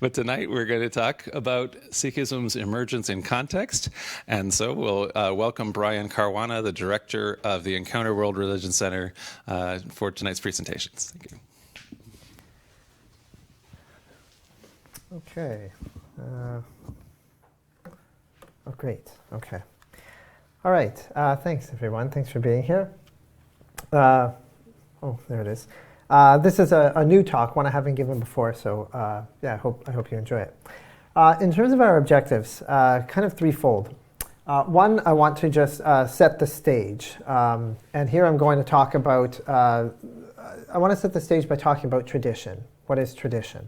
But tonight we're going to talk about Sikhism's emergence in context. And so we'll welcome Brian Carwana, the director of the Encounter World Religion Center, for tonight's presentations. Thank you. Okay. Great. Okay. All right. Thanks, everyone. Thanks for being here. There it is. This is a new talk, one I haven't given before, so yeah, I hope you enjoy it. In terms of our objectives, kind of threefold. One, I want to just set the stage. And here I'm going to talk about, I want to set the stage by talking about tradition. What is tradition?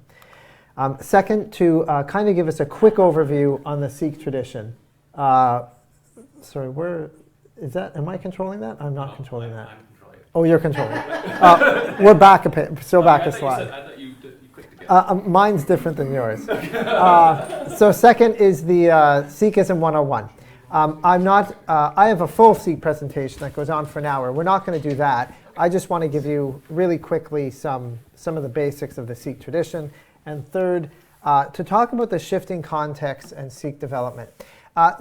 Second, to kind of give us a quick overview on the Sikh tradition. Sorry, where is that? Am I controlling that? I'm not controlling that. I'm controlling it. Oh, you're controlling it. We're back still back a slide. I thought you clicked again. Mine's different than yours. So second is the Sikhism 101. I have a full Sikh presentation that goes on for an hour. We're not going to do that. I just want to give you really quickly some of the basics of the Sikh tradition. And third, to talk about the shifting context and Sikh development.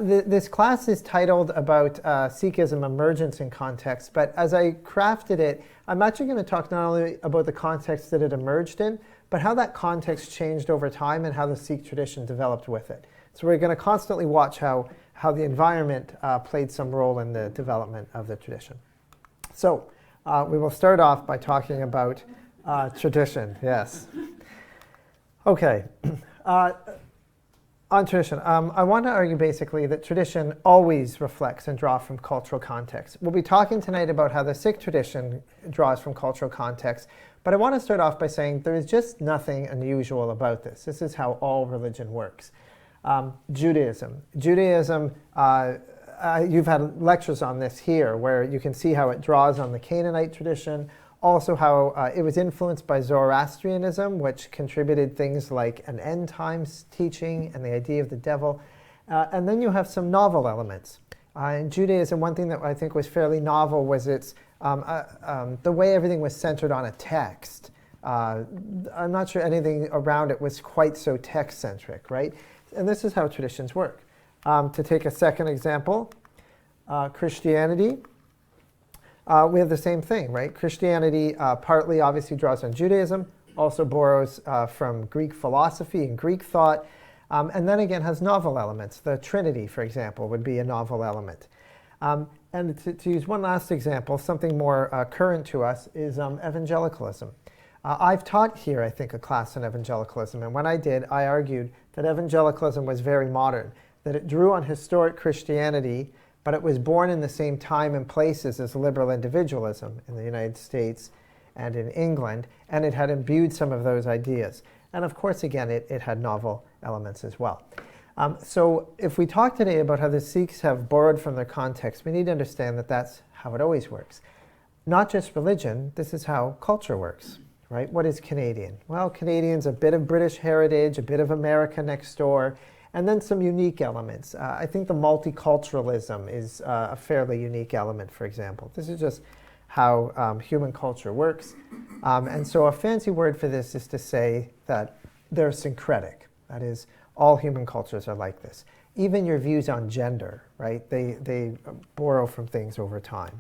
This class is titled about Sikhism emergence in context, but as I crafted it, I'm actually going to talk not only about the context that it emerged in, but how that context changed over time and how the Sikh tradition developed with it. So we're going to constantly watch how the environment played some role in the development of the tradition. So we will start off by talking about tradition, yes. Okay. On tradition, I want to argue basically that tradition always reflects and draws from cultural context. We'll be talking tonight about how the Sikh tradition draws from cultural context, but I want to start off by saying there is just nothing unusual about this. This is how all religion works. Judaism, you've had lectures on this here, where you can see how it draws on the Canaanite tradition, also how it was influenced by Zoroastrianism, which contributed things like an end times teaching and the idea of the devil. And then you have some novel elements. In Judaism, one thing that I think was fairly novel was its the way everything was centered on a text. I'm not sure anything around it was quite so text-centric, right? And this is how traditions work. To take a second example, Christianity. We have the same thing, right? Christianity partly obviously draws on Judaism, also borrows from Greek philosophy and Greek thought, and then again has novel elements. The Trinity, for example, would be a novel element. And to use one last example, something more current to us is evangelicalism. I've taught here, I think, a class on evangelicalism, and when I did, I argued that evangelicalism was very modern, that it drew on historic Christianity, but it was born in the same time and places as liberal individualism in the United States and in England, and it had imbued some of those ideas. And of course, again, it had novel elements as well. So if we talk today about how the Sikhs have borrowed from their context, we need to understand that that's how it always works. Not just religion, this is how culture works, right? What is Canadian? Well, Canadian's a bit of British heritage, a bit of America next door, and then some unique elements. I think the multiculturalism is a fairly unique element, for example. This is just how human culture works. And so a fancy word for this is to say that they're syncretic. That is, all human cultures are like this. Even your views on gender, right? They borrow from things over time.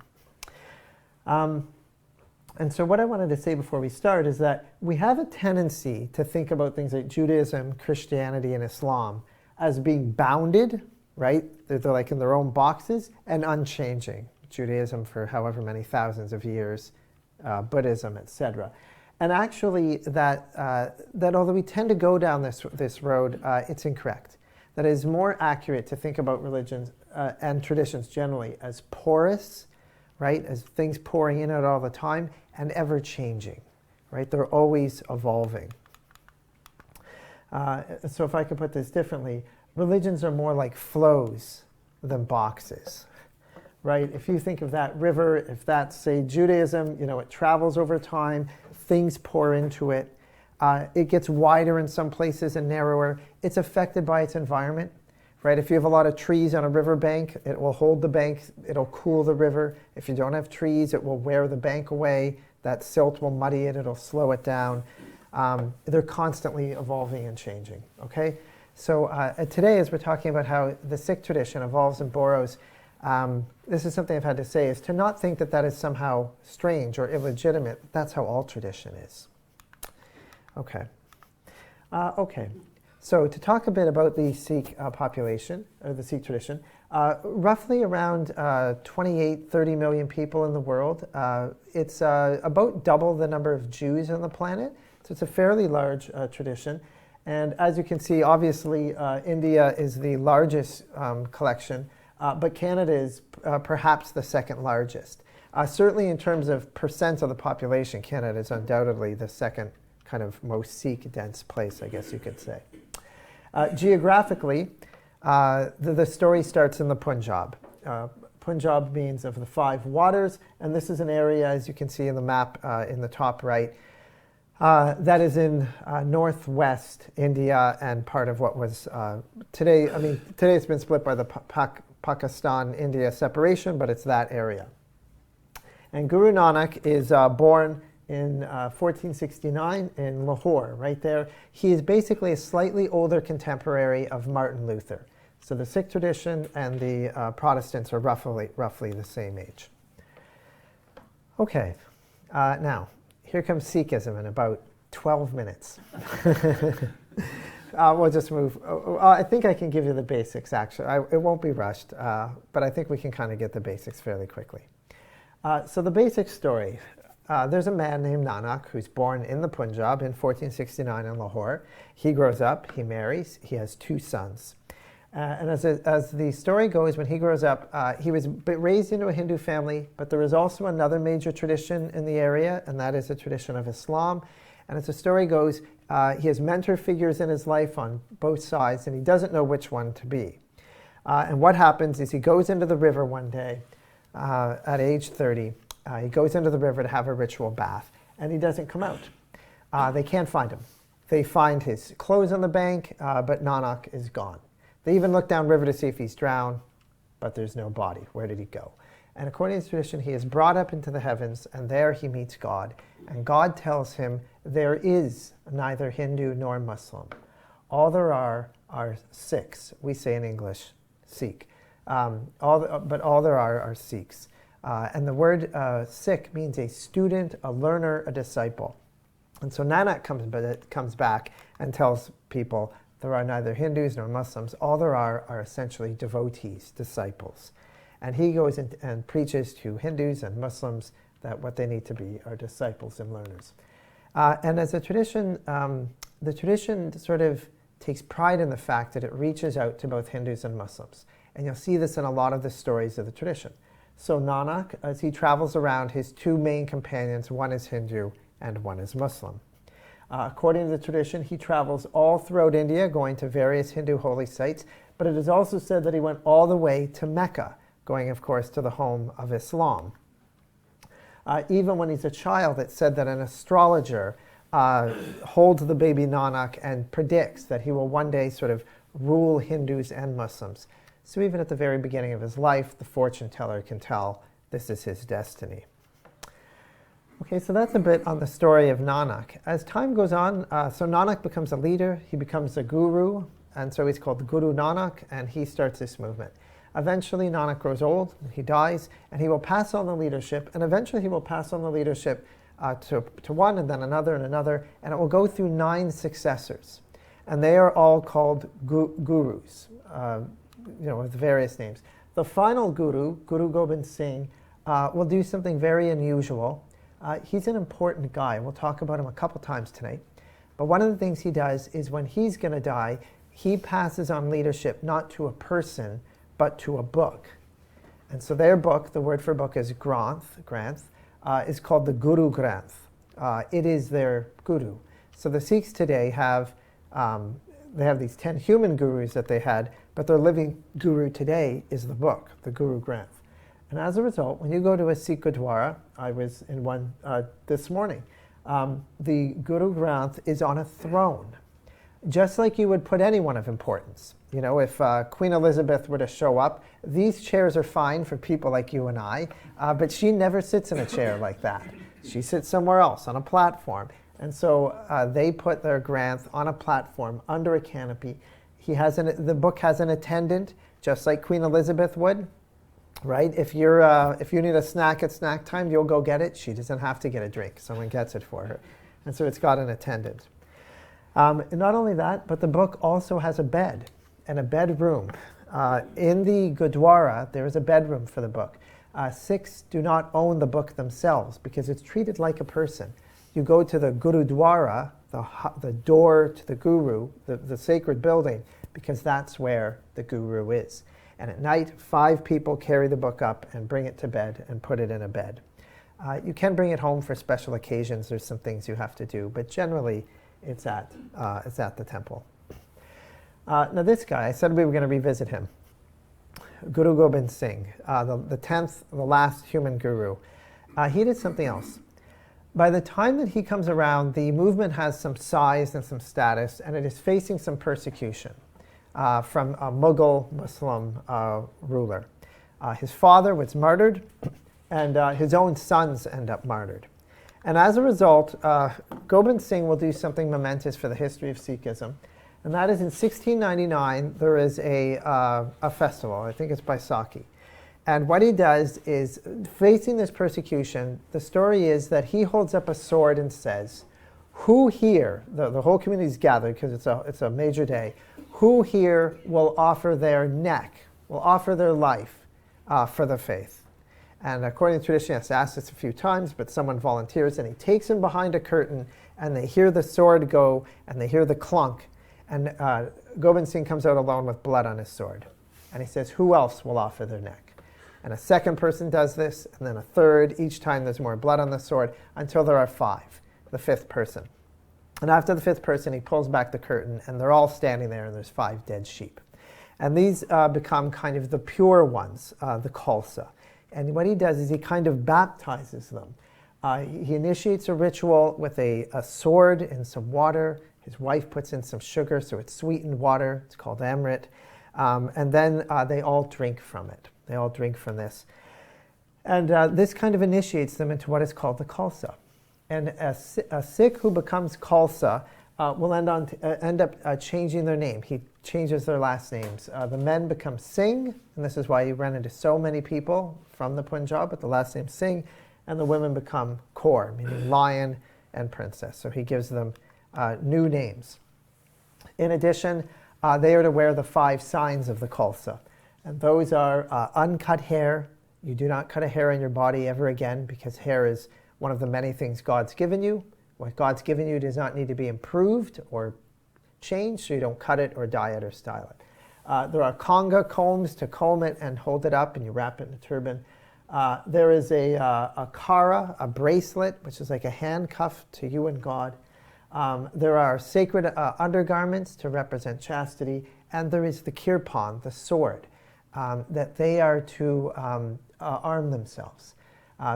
And so what I wanted to say before we start is that we have a tendency to think about things like Judaism, Christianity, and Islam as being bounded, right? They're like in their own boxes and unchanging. Judaism for however many thousands of years, Buddhism, etc. And actually that although we tend to go down this road, it's incorrect. That it is more accurate to think about religions and traditions generally as porous, right? As things pouring in and out all the time and ever changing, right? They're always evolving. So if I could put this differently, religions are more like flows than boxes, right? If you think of that river, if that's, say, Judaism, it travels over time, things pour into it. It gets wider in some places and narrower. It's affected by its environment, right? If you have a lot of trees on a riverbank, it will hold the bank, it'll cool the river. If you don't have trees, it will wear the bank away. That silt will muddy it, it'll slow it down. They're constantly evolving and changing, okay? So today, as we're talking about how the Sikh tradition evolves and borrows, this is something I've had to say, is to not think that that is somehow strange or illegitimate. That's how all tradition is. Okay. So to talk a bit about the Sikh population, or the Sikh tradition, roughly around 28, 30 million people in the world. It's about double the number of Jews on the planet, so it's a fairly large tradition. And as you can see, obviously, India is the largest collection, but Canada is perhaps the second largest. Certainly in terms of percent of the population, Canada is undoubtedly the second kind of most Sikh-dense place, I guess you could say. Geographically, the story starts in the Punjab. Punjab means of the 5 waters, and this is an area, as you can see in the map in the top right, that is in northwest India and part of what was today it's been split by the Pakistan-India separation, but it's that area. And Guru Nanak is born in 1469 in Lahore, right there. He is basically a slightly older contemporary of Martin Luther. So the Sikh tradition and the Protestants are roughly the same age. Okay, now, here comes Sikhism in about 12 minutes. We'll just move. I think I can give you the basics, actually. It won't be rushed, but I think we can kind of get the basics fairly quickly. So the basic story. There's a man named Nanak who's born in the Punjab in 1469 in Lahore. He grows up, he marries, he has 2 sons. And as the story goes, when he grows up, he was raised into a Hindu family, but there is also another major tradition in the area, and that is the tradition of Islam. And as the story goes, he has mentor figures in his life on both sides, and he doesn't know which one to be. And what happens is he goes into the river one day at age 30. He goes into the river to have a ritual bath, and he doesn't come out. They can't find him. They find his clothes on the bank, but Nanak is gone. They even look downriver to see if he's drowned, but there's no body. Where did he go? And according to tradition, he is brought up into the heavens, and there he meets God. And God tells him, there is neither Hindu nor Muslim. All there are Sikhs. We say in English, Sikh. But all there are Sikhs. And the word Sikh means a student, a learner, a disciple. And so Nanak comes back and tells people, there are neither Hindus nor Muslims. All there are essentially devotees, disciples. And he goes and preaches to Hindus and Muslims that what they need to be are disciples and learners. And as a tradition, the tradition sort of takes pride in the fact that it reaches out to both Hindus and Muslims. And you'll see this in a lot of the stories of the tradition. So Nanak, as he travels around, his 2 main companions, one is Hindu and one is Muslim. According to the tradition, he travels all throughout India, going to various Hindu holy sites, but it is also said that he went all the way to Mecca, going, of course, to the home of Islam. Even when he's a child, it's said that an astrologer holds the baby Nanak and predicts that he will one day sort of rule Hindus and Muslims. So even at the very beginning of his life, the fortune teller can tell this is his destiny. Okay, so that's a bit on the story of Nanak. As time goes on, so Nanak becomes a leader, he becomes a guru, and so he's called Guru Nanak, and he starts this movement. Eventually, Nanak grows old, he dies, and he will pass on the leadership, and eventually he will pass on the leadership to one, and then another, and it will go through 9 successors. And they are all called gurus, with various names. The final guru, Guru Gobind Singh, will do something very unusual. He's an important guy. We'll talk about him a couple times tonight. But one of the things he does is when he's going to die, he passes on leadership not to a person, but to a book. And so their book, the word for book is Granth, is called the Guru Granth. It is their guru. So the Sikhs today have these 10 human gurus that they had, but their living guru today is the book, the Guru Granth. And as a result, when you go to a Sikh Gurdwara, I was in one this morning, the Guru Granth is on a throne, just like you would put anyone of importance. You know, if Queen Elizabeth were to show up, these chairs are fine for people like you and I, but she never sits in a chair like that. She sits somewhere else on a platform. And so they put their Granth on a platform under a canopy. The book has an attendant, just like Queen Elizabeth would, right? If you need a snack at snack time, you'll go get it. She doesn't have to get a drink. Someone gets it for her. And so it's got an attendant. And not only that, but the book also has a bed and a bedroom. In the Gurdwara, there is a bedroom for the book. Sikhs do not own the book themselves because it's treated like a person. You go to the Gurudwara, the door to the Guru, the sacred building, because that's where the Guru is. And at night, 5 people carry the book up and bring it to bed and put it in a bed. You can bring it home for special occasions. There's some things you have to do, but generally it's at the temple. Now this guy, I said we were going to revisit him. Guru Gobind Singh, the 10th, the last human guru. He did something else. By the time that he comes around, the movement has some size and some status, and it is facing some persecution from a Mughal Muslim ruler. His father was martyred, and his own sons end up martyred. And as a result, Gobind Singh will do something momentous for the history of Sikhism, and that is in 1699, there is a festival, I think it's Baisakhi. And what he does is, facing this persecution, the story is that he holds up a sword and says, who here, the whole community is gathered because it's a major day, who here will offer their neck, will offer their life for the faith? And according to tradition, he has asked this a few times, but someone volunteers and he takes him behind a curtain and they hear the sword go and they hear the clunk. And Gobind Singh comes out alone with blood on his sword. And he says, who else will offer their neck? And a second person does this, and then a third. Each time there's more blood on the sword, until there are 5, the 5th person. And after the 5th person, he pulls back the curtain, and they're all standing there, and there's 5 dead sheep. And these become kind of the pure ones, the Khalsa. And what he does is he kind of baptizes them. He initiates a ritual with a sword and some water. His wife puts in some sugar, so it's sweetened water. It's called Amrit. And then they all drink from it. They all drink from this. And this kind of initiates them into what is called the Khalsa. And a Sikh who becomes Khalsa will end up changing their name. He changes their last names. The men become Singh, and this is why you run into so many people from the Punjab with the last name Singh, and the women become Kaur, meaning lion and princess. So he gives them new names. In addition, they are to wear the 5 signs of the Khalsa. And those are uncut hair. You do not cut a hair on your body ever again, because hair is one of the many things God's given you. What God's given you does not need to be improved or changed, so you don't cut it or dye it or style it. There are conga combs to comb it and hold it up, and you wrap it in a turban. There is a kara, a bracelet, which is like a handcuff to you and God. There are sacred undergarments to represent chastity, and there is the kirpan, the sword, that they are to arm themselves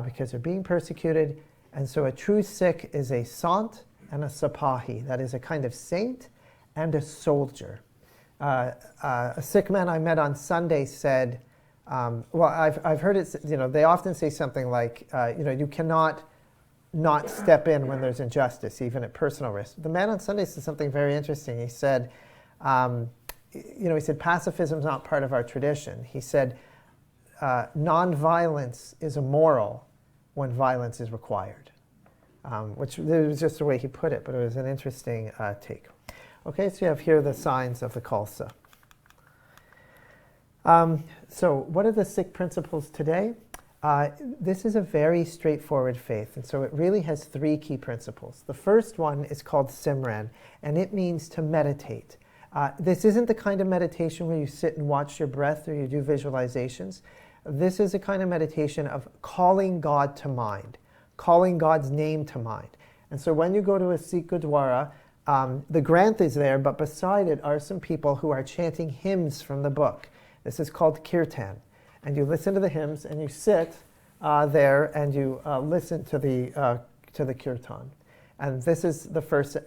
because they're being persecuted. And so a true Sikh is a sant and a sapahi, that is a kind of saint and a soldier. A Sikh man I met on Sunday said, well, I've heard it, they often say something like, you cannot not step in when there's injustice, even at personal risk. The man on Sunday said something very interesting. He said, he said, pacifism is not part of our tradition. He said, non-violence is immoral when violence is required, which was just the way he put it, but it was an interesting take. Okay, so you have here the signs of the Khalsa. So what are the Sikh principles today? This is a very straightforward faith, and so it really has 3 key principles. The first one is called Simran, and it means to meditate. This isn't the kind of meditation where you sit and watch your breath or you do visualizations. This is a kind of meditation of calling God to mind, calling God's name to mind. And so when you go to a Sikh Gurdwara, the Granth is there, but beside it are some people who are chanting hymns from the book. This is called Kirtan. And you listen to the hymns, and you sit there and you listen to the Kirtan. And this is the first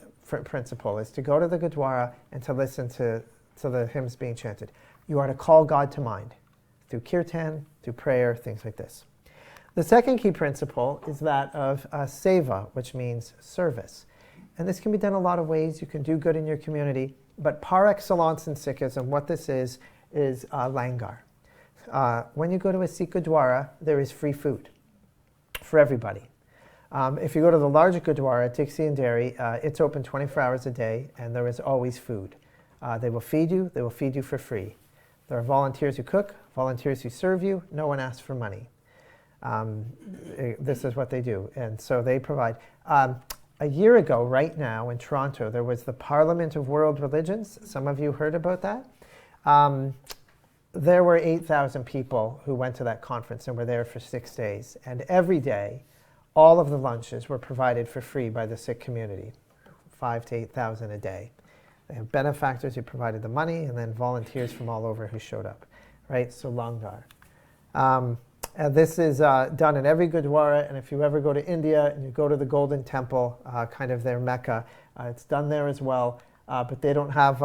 principle, is to go to the Gurdwara and to listen to the hymns being chanted. You are to call God to mind through Kirtan, through prayer, things like this. The second key principle is that of seva, which means service. And this can be done a lot of ways. You can do good in your community. But par excellence in Sikhism, what this is langar. When you go to a Sikh Gurdwara, there is free food for everybody. If you go to the larger Gurdwara, Dixie and Derry, it's open 24 hours a day, and there is always food. They will feed you for free. There are volunteers who cook, volunteers who serve you. No one asks for money. This is what they do, and so they provide. A year ago, right now, in Toronto, there was the Parliament of World Religions. Some of you heard about that. There were 8,000 people who went to that conference and were there for 6 days. And every day, all of the lunches were provided for free by the Sikh community, 5,000 to 8,000 a day. They have benefactors who provided the money, and then volunteers from all over who showed up, right? So langar. And this is done in every Gurdwara, and if you ever go to India and you go to the Golden Temple, kind of their Mecca, it's done there as well. But they don't have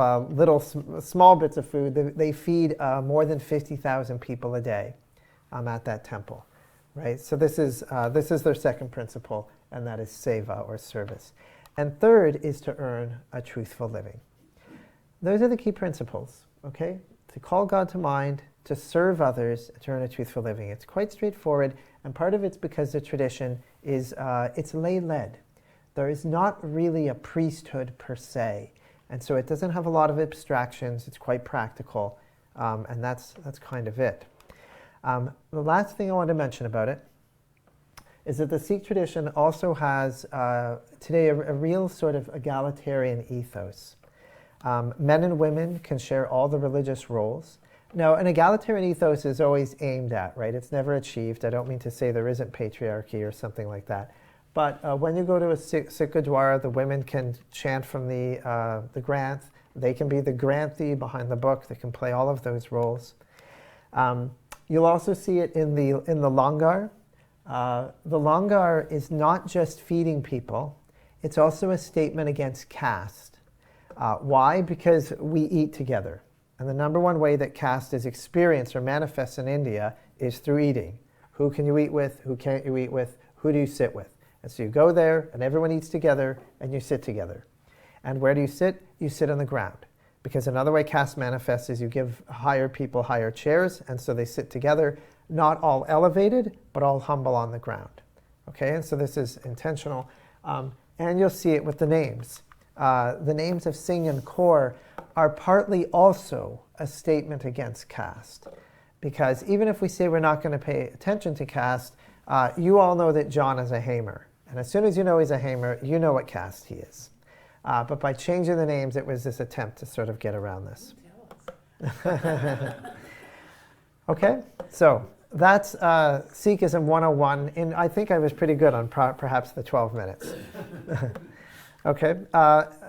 small bits of food. They feed more than 50,000 people a day at that temple, right? So this is their second principle, and that is seva, or service. And third is to earn a truthful living. Those are the key principles, okay? To call God to mind, to serve others, to earn a truthful living. It's quite straightforward, and part of it's because the tradition is it's lay-led. There is not really a priesthood per se. And so it doesn't have a lot of abstractions. It's quite practical, and that's kind of it. The last thing I want to mention about it is that the Sikh tradition also has today a real sort of egalitarian ethos. Men and women can share all the religious roles. Now, an egalitarian ethos is always aimed at, right? It's never achieved. I don't mean to say there isn't patriarchy or something like that. But when you go to a Sikh Gurdwara, the women can chant from the Granth. They can be the Granthi behind the book. They can play all of those roles. You'll also see it in the langar. The langar is not just feeding people. It's also a statement against caste. Why? Because we eat together. And the number one way that caste is experienced or manifests in India is through eating. Who can you eat with? Who can't you eat with? Who do you sit with? And so you go there, and everyone eats together, and you sit together. And where do you sit? You sit on the ground. Because another way caste manifests is you give higher people higher chairs, and so they sit together, not all elevated, but all humble on the ground. Okay, and so this is intentional. And you'll see it with the names. The names of Singh and Kaur are partly also a statement against caste. Because even if we say we're not going to pay attention to caste, you all know that John is a Hamer. And as soon as you know he's a Hamer, you know what caste he is. But by changing the names, it was this attempt to sort of get around this. Okay, so that's Sikhism 101. And I think I was pretty good on perhaps the 12 minutes. Okay,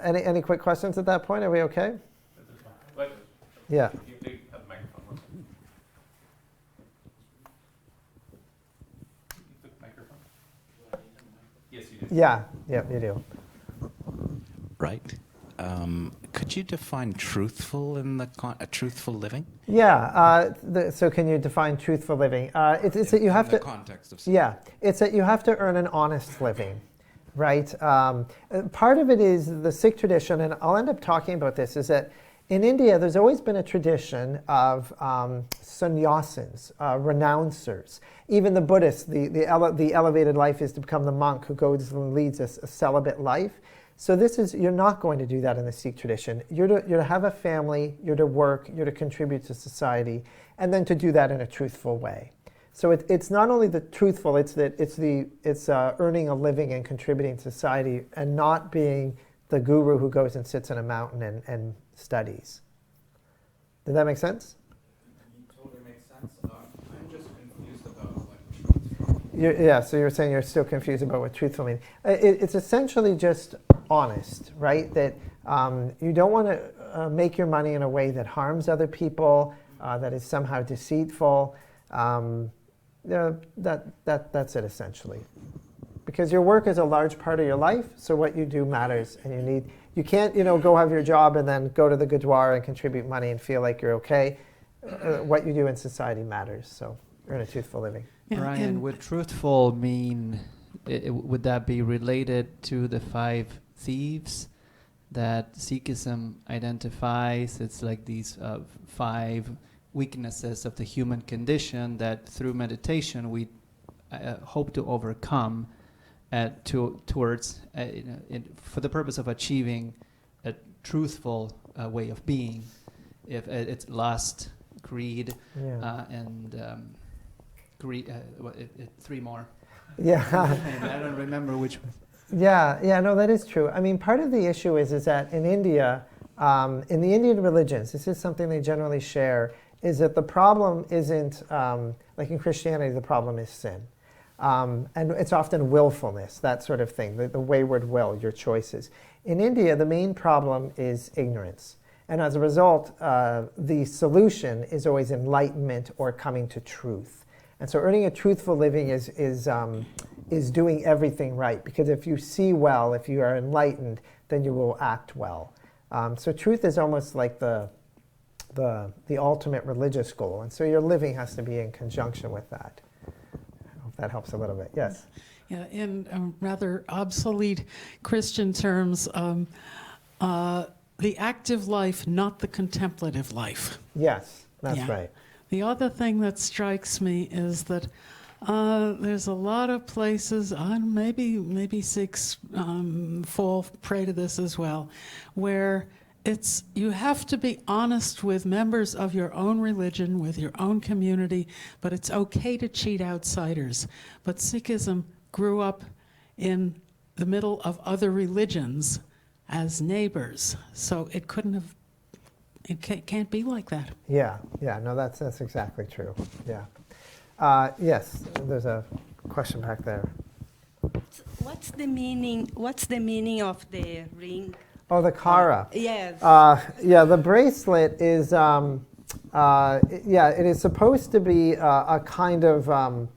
any quick questions at that point? Are we okay? Yeah. Yeah, you do. Right. Could you define truthful in truthful living? Yeah. So can you define truthful living? It's that you have to. In the context of. Yeah, it's that you have to earn an honest living, right? Part of it is the Sikh tradition, and I'll end up talking about this. Is that in India, there's always been a tradition of sannyasins, renouncers. Even the Buddhists, the elevated life is to become the monk who goes and leads a celibate life. So you're not going to do that in the Sikh tradition. You're to have a family, you're to work, you're to contribute to society, and then to do that in a truthful way. So it's not only the truthful, it's earning a living and contributing to society, and not being the guru who goes and sits in a mountain and studies. Did that make sense? It totally makes sense. I'm just confused about what truthful. So you're saying you're still confused about what truthful means. It's essentially just honest, right? That you don't want to make your money in a way that harms other people, that is somehow deceitful. That's it essentially. Because your work is a large part of your life, so what you do matters, and you can't go have your job and then go to the Gurdwara and contribute money and feel like you're okay. What you do in society matters, so earn a truthful living. Yeah, Brian, would truthful mean, would that be related to the 5 thieves that Sikhism identifies. It's like these 5 weaknesses of the human condition that through meditation we hope to overcome towards for the purpose of achieving a truthful way of being. If it's lust, greed, and greed, 3 more. Yeah. I don't remember which one. Yeah, no, that is true. I mean, part of the issue is that in India, in the Indian religions, this is something they generally share, is that the problem isn't, like in Christianity, the problem is sin. And it's often willfulness, that sort of thing, the wayward will, your choices. In India, the main problem is ignorance. And as a result, the solution is always enlightenment or coming to truth. And so earning a truthful living is doing everything right. Because if you see well, if you are enlightened, then you will act well. So truth is almost like the ultimate religious goal. And so your living has to be in conjunction with that. I hope that helps a little bit. Yes? Yeah, in rather obsolete Christian terms, the active life, not the contemplative life. Yes, that's right. The other thing that strikes me is that there's a lot of places, and maybe Sikhs fall prey to this as well, where you have to be honest with members of your own religion, with your own community, but it's okay to cheat outsiders. But Sikhism grew up in the middle of other religions as neighbors, so it can't be like that. Yeah, no, that's exactly true. Yeah. Yes, there's a question back there. What's the meaning of the ring? Oh, the kara. Yes. The bracelet is, it is supposed to be a kind of,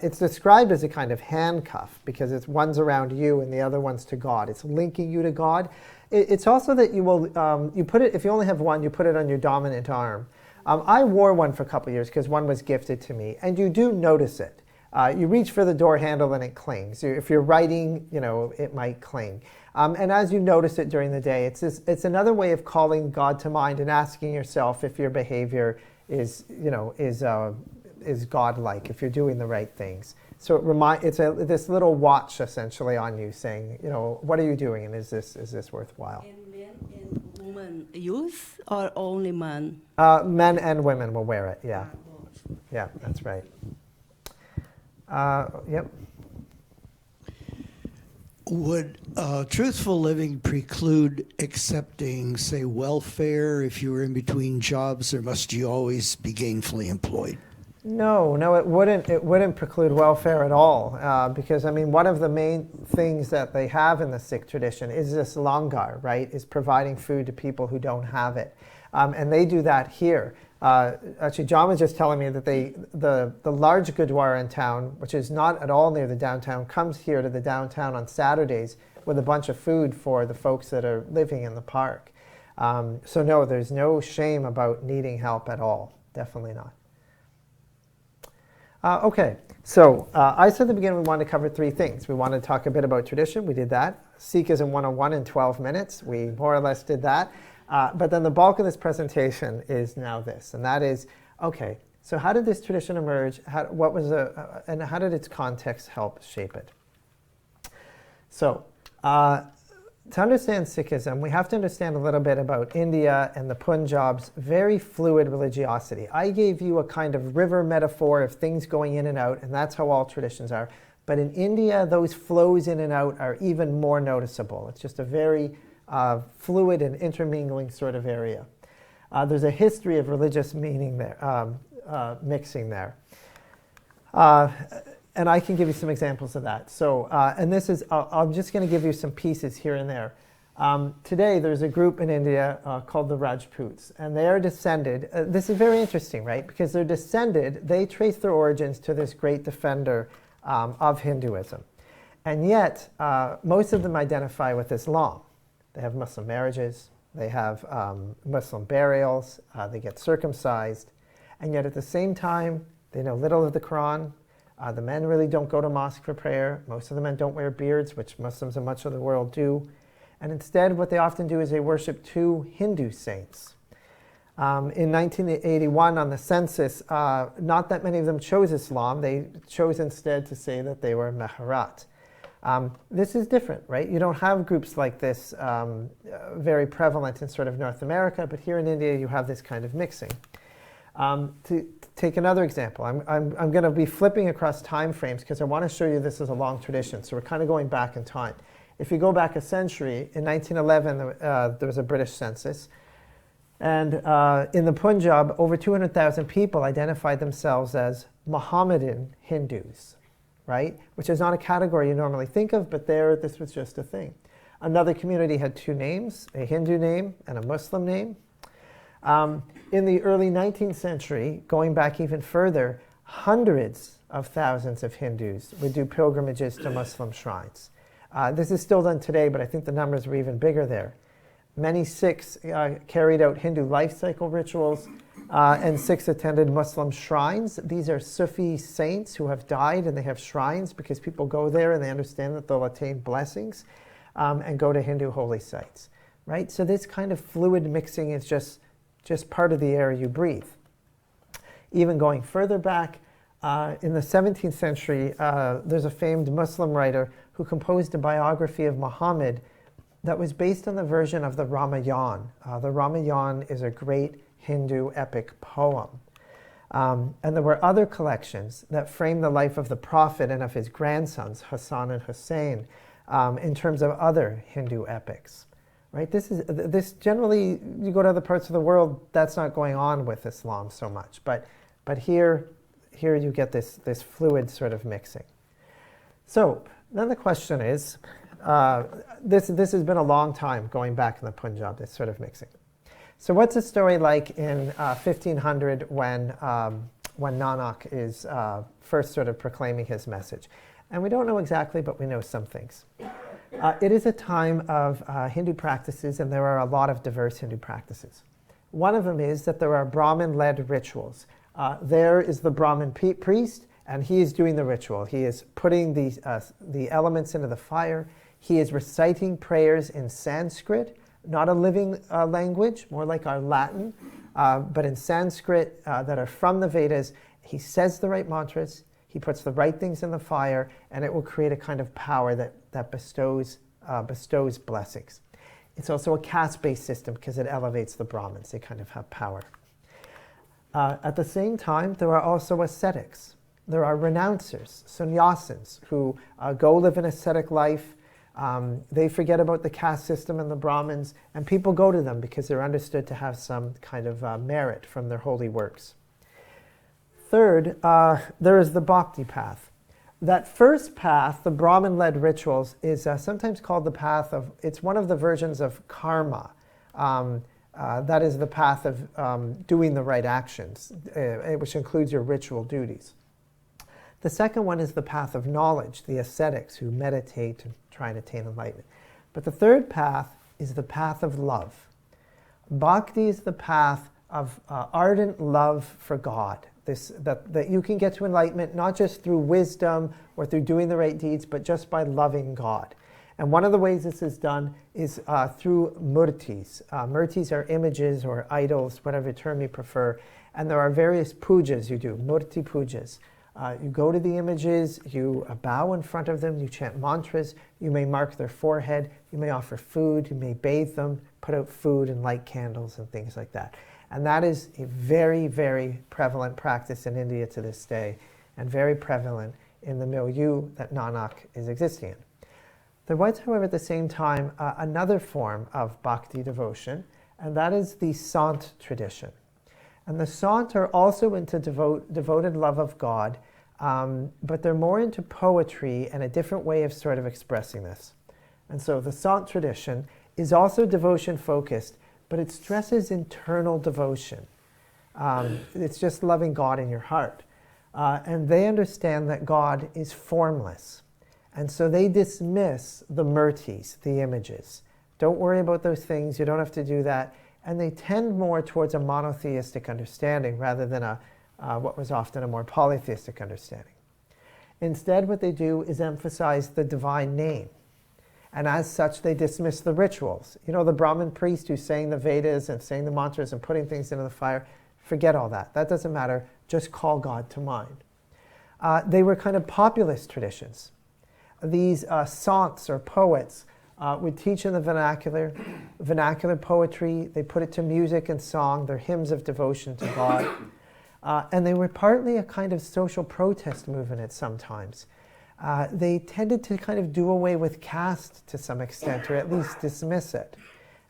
it's described as a kind of handcuff because one's around you and the other one's to God. It's linking you to God. It's also that you will, you put it, if you only have one, you put it on your dominant arm. I wore one for a couple of years because one was gifted to me, and you do notice it. You reach for the door handle and it clings. If you're writing, it might cling. And as you notice it during the day, it's another way of calling God to mind and asking yourself if your behavior is God-like, if you're doing the right things. So it's this little watch essentially on you, saying, what are you doing, and is this worthwhile? And men and women use, or only men? Men and women will wear it. Yeah, yeah, that's right. Yep. Would truthful living preclude accepting, say, welfare if you were in between jobs, or must you always be gainfully employed? No, it wouldn't. It wouldn't preclude welfare at all, because one of the main things that they have in the Sikh tradition is this langar, right? Is providing food to people who don't have it, and they do that here. Actually, John was just telling me that the large Gurdwara in town, which is not at all near the downtown, comes here to the downtown on Saturdays with a bunch of food for the folks that are living in the park. So no, there's no shame about needing help at all. Definitely not. Okay, so I said at the beginning we wanted to cover 3 things. We wanted to talk a bit about tradition. We did that. Sikhism 101 in 12 minutes. We more or less did that. But then the bulk of this presentation is now this, and that is, okay, so how did this tradition emerge? And how did its context help shape it? So, to understand Sikhism, we have to understand a little bit about India and the Punjab's very fluid religiosity. I gave you a kind of river metaphor of things going in and out, and that's how all traditions are. But in India, those flows in and out are even more noticeable. It's just a very fluid and intermingling sort of area. There's a history of religious meaning there, mixing there. And I can give you some examples of that. So, and this is, I'm just going to give you some pieces here and there. Today, there's a group in India called the Rajputs, and they are descended. This is very interesting, right? Because they're descended, they trace their origins to this great defender of Hinduism. And yet, most of them identify with Islam. They have Muslim marriages, they have Muslim burials, they get circumcised, and yet at the same time, they know little of the Quran. The men really don't go to mosque for prayer. Most of the men don't wear beards, which Muslims in much of the world do. And instead, what they often do is they worship two Hindu saints. In 1981, on the census, not that many of them chose Islam. They chose instead to say that they were Meharat. This is different, right? You don't have groups like this very prevalent in sort of North America, but here in India you have this kind of mixing. To take another example, I'm going to be flipping across time frames because I want to show you this is a long tradition. So we're kind of going back in time. If you go back a century, in 1911 there was a British census. And in the Punjab, over 200,000 people identified themselves as Mohammedan Hindus, right? Which is not a category you normally think of, but there, this was just a thing. Another community had two names, a Hindu name and a Muslim name. In the early 19th century, going back even further, hundreds of thousands of Hindus would do pilgrimages to Muslim shrines. This is still done today, but I think the numbers were even bigger there. Many Sikhs carried out Hindu life cycle rituals, and Sikhs attended Muslim shrines. These are Sufi saints who have died, and they have shrines because people go there and they understand that they'll attain blessings, and go to Hindu holy sites, right? So this kind of fluid mixing is just part of the air you breathe. Even going further back, in the 17th century, there's a famed Muslim writer who composed a biography of Muhammad that was based on the version of the Ramayana. The Ramayana is a great Hindu epic poem. And there were other collections that frame the life of the Prophet and of his grandsons, Hassan and Hussein, in terms of other Hindu epics. Right? This generally, you go to other parts of the world, that's not going on with Islam so much. But here you get this fluid sort of mixing. So then the question is, this has been a long time going back in the Punjab, this sort of mixing. So what's the story like in 1500 when Nanak is first sort of proclaiming his message? And we don't know exactly, but we know some things. It is a time of Hindu practices, and there are a lot of diverse Hindu practices. One of them is that there are Brahmin-led rituals. There is the Brahmin priest, and he is doing the ritual. He is putting the elements into the fire. He is reciting prayers in Sanskrit, not a living language, more like our Latin, but in Sanskrit that are from the Vedas. He says the right mantras, he puts the right things in the fire, and it will create a kind of power that bestows blessings. It's also a caste-based system because it elevates the Brahmins. They kind of have power. At the same time, there are also ascetics. There are renouncers, sannyasins, who go live an ascetic life. They forget about the caste system and the Brahmins, and people go to them because they're understood to have some kind of merit from their holy works. Third, there is the bhakti path. That first path, the Brahmin-led rituals, is sometimes called the path of, it's one of the versions of karma. That is the path of doing the right actions, which includes your ritual duties. The second one is the path of knowledge, the ascetics who meditate and try and attain enlightenment. But the third path is the path of love. Bhakti is the path of ardent love for God. That you can get to enlightenment not just through wisdom or through doing the right deeds, but just by loving God. And one of the ways this is done is through murtis. Murtis are images or idols, whatever term you prefer. And there are various pujas you do, murti pujas. You go to the images, you bow in front of them, you chant mantras, you may mark their forehead, you may offer food, you may bathe them, put out food and light candles and things like that. And that is a very, very prevalent practice in India to this day, and very prevalent in the milieu that Nanak is existing in. There was, however, at the same time, another form of bhakti devotion, and that is the Sant tradition. And the Sant are also into devoted love of God, but they're more into poetry and a different way of sort of expressing this. And so the Sant tradition is also devotion focused, but it stresses internal devotion. It's just loving God in your heart. And they understand that God is formless. And so they dismiss the murtis, the images. Don't worry about those things, you don't have to do that. And they tend more towards a monotheistic understanding rather than what was often a more polytheistic understanding. Instead, what they do is emphasize the divine name. And as such, they dismiss the rituals. You know, the Brahmin priest who's saying the Vedas and saying the mantras and putting things into the fire, forget all that. That doesn't matter. Just call God to mind. They were kind of populist traditions. These saints or poets would teach in the vernacular poetry. They put it to music and song. They're hymns of devotion to God. And they were partly a kind of social protest movement at some times. They tended to kind of do away with caste to some extent, or at least dismiss it.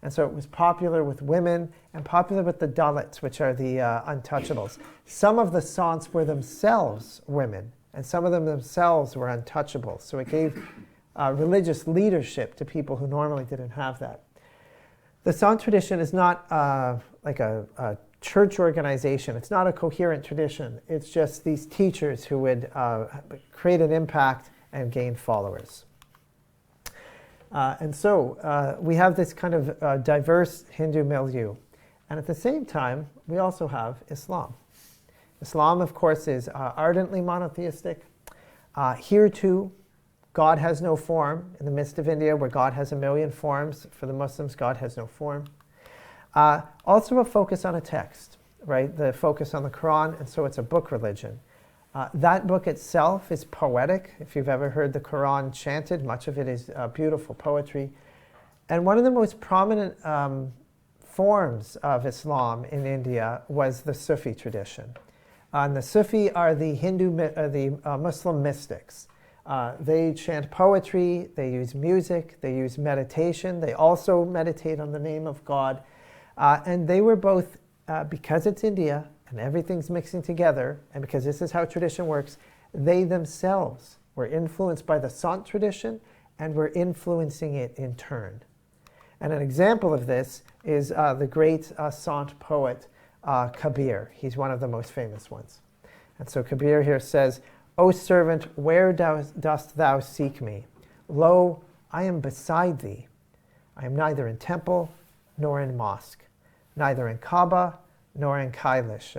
And so it was popular with women and popular with the Dalits, which are the untouchables. Some of the saints were themselves women, and some of them themselves were untouchables. So it gave religious leadership to people who normally didn't have that. The sant tradition is not like a church organization. It's not a coherent tradition. It's just these teachers who would create an impact and gain followers. And so we have this kind of diverse Hindu milieu. And at the same time, we also have Islam. Islam, of course, is ardently monotheistic. Here too, God has no form. In the midst of India, where God has a million forms, for the Muslims, God has no form. Also a focus on a text, right? The focus on the Quran, and so it's a book religion. That book itself is poetic. If you've ever heard the Quran chanted, much of it is beautiful poetry. And one of the most prominent forms of Islam in India was the Sufi tradition. And the Sufi are the Muslim mystics. They chant poetry, they use music, they use meditation. They also meditate on the name of God. And they were both, because it's India and everything's mixing together, and because this is how tradition works, they themselves were influenced by the Sant tradition and were influencing it in turn. And an example of this is the great Sant poet Kabir. He's one of the most famous ones. And so Kabir here says, "O servant, where dost thou seek me? Lo, I am beside thee. I am neither in temple nor in mosque, neither in Kaaba nor in Kailash,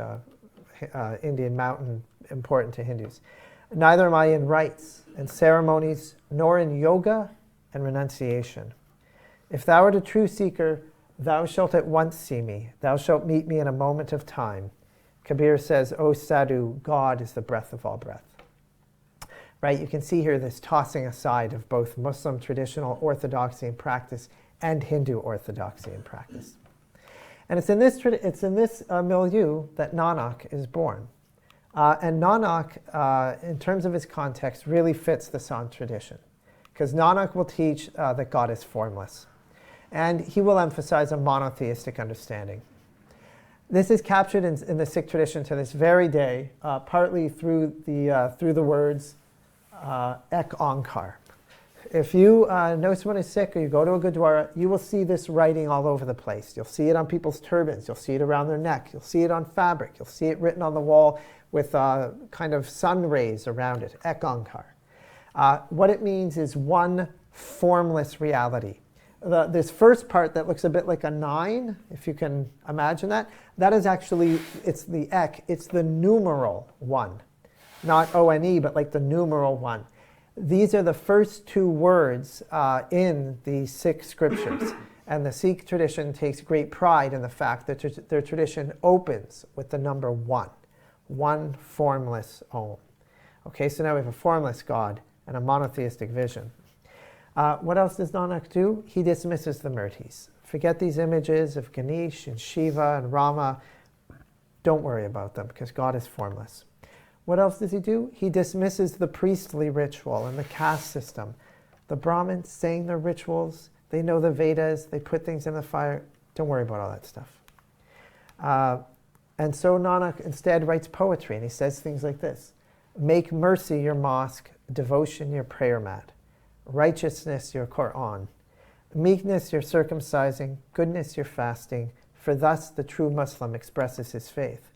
Indian mountain important to Hindus. Neither am I in rites and ceremonies, nor in yoga and renunciation. If thou art a true seeker, thou shalt at once see me. Thou shalt meet me in a moment of time." Kabir says, "O sadhu, God is the breath of all breath." Right? You can see here this tossing aside of both Muslim traditional orthodoxy in practice and Hindu orthodoxy in practice. And it's in this milieu that Nanak is born. And Nanak, in terms of his context, really fits the Sant tradition, because Nanak will teach that God is formless. And he will emphasize a monotheistic understanding. This is captured in the Sikh tradition to this very day, partly through the words Ek Onkar. If you know someone is Sikh or you go to a Gurdwara, you will see this writing all over the place. You'll see it on people's turbans. You'll see it around their neck. You'll see it on fabric. You'll see it written on the wall with kind of sun rays around it. Ek Onkar. What it means is one formless reality. This first part that looks a bit like a 9, if you can imagine that, that is actually, it's the Ek, it's the numeral 1. Not O-N-E, but like the numeral 1. These are the first 2 words in the Sikh scriptures. And the Sikh tradition takes great pride in the fact that their tradition opens with the number 1. One formless Om. Okay, so now we have a formless God and a monotheistic vision. What else does Nanak do? He dismisses the murtis. Forget these images of Ganesh and Shiva and Rama. Don't worry about them, because God is formless. What else does he do? He dismisses the priestly ritual and the caste system. The Brahmins saying their rituals, they know the Vedas, they put things in the fire. Don't worry about all that stuff. And so Nanak instead writes poetry, and he says things like this: "Make mercy your mosque, devotion your prayer mat, righteousness your Quran, meekness your circumcising, goodness your fasting, for thus the true Muslim expresses his faith.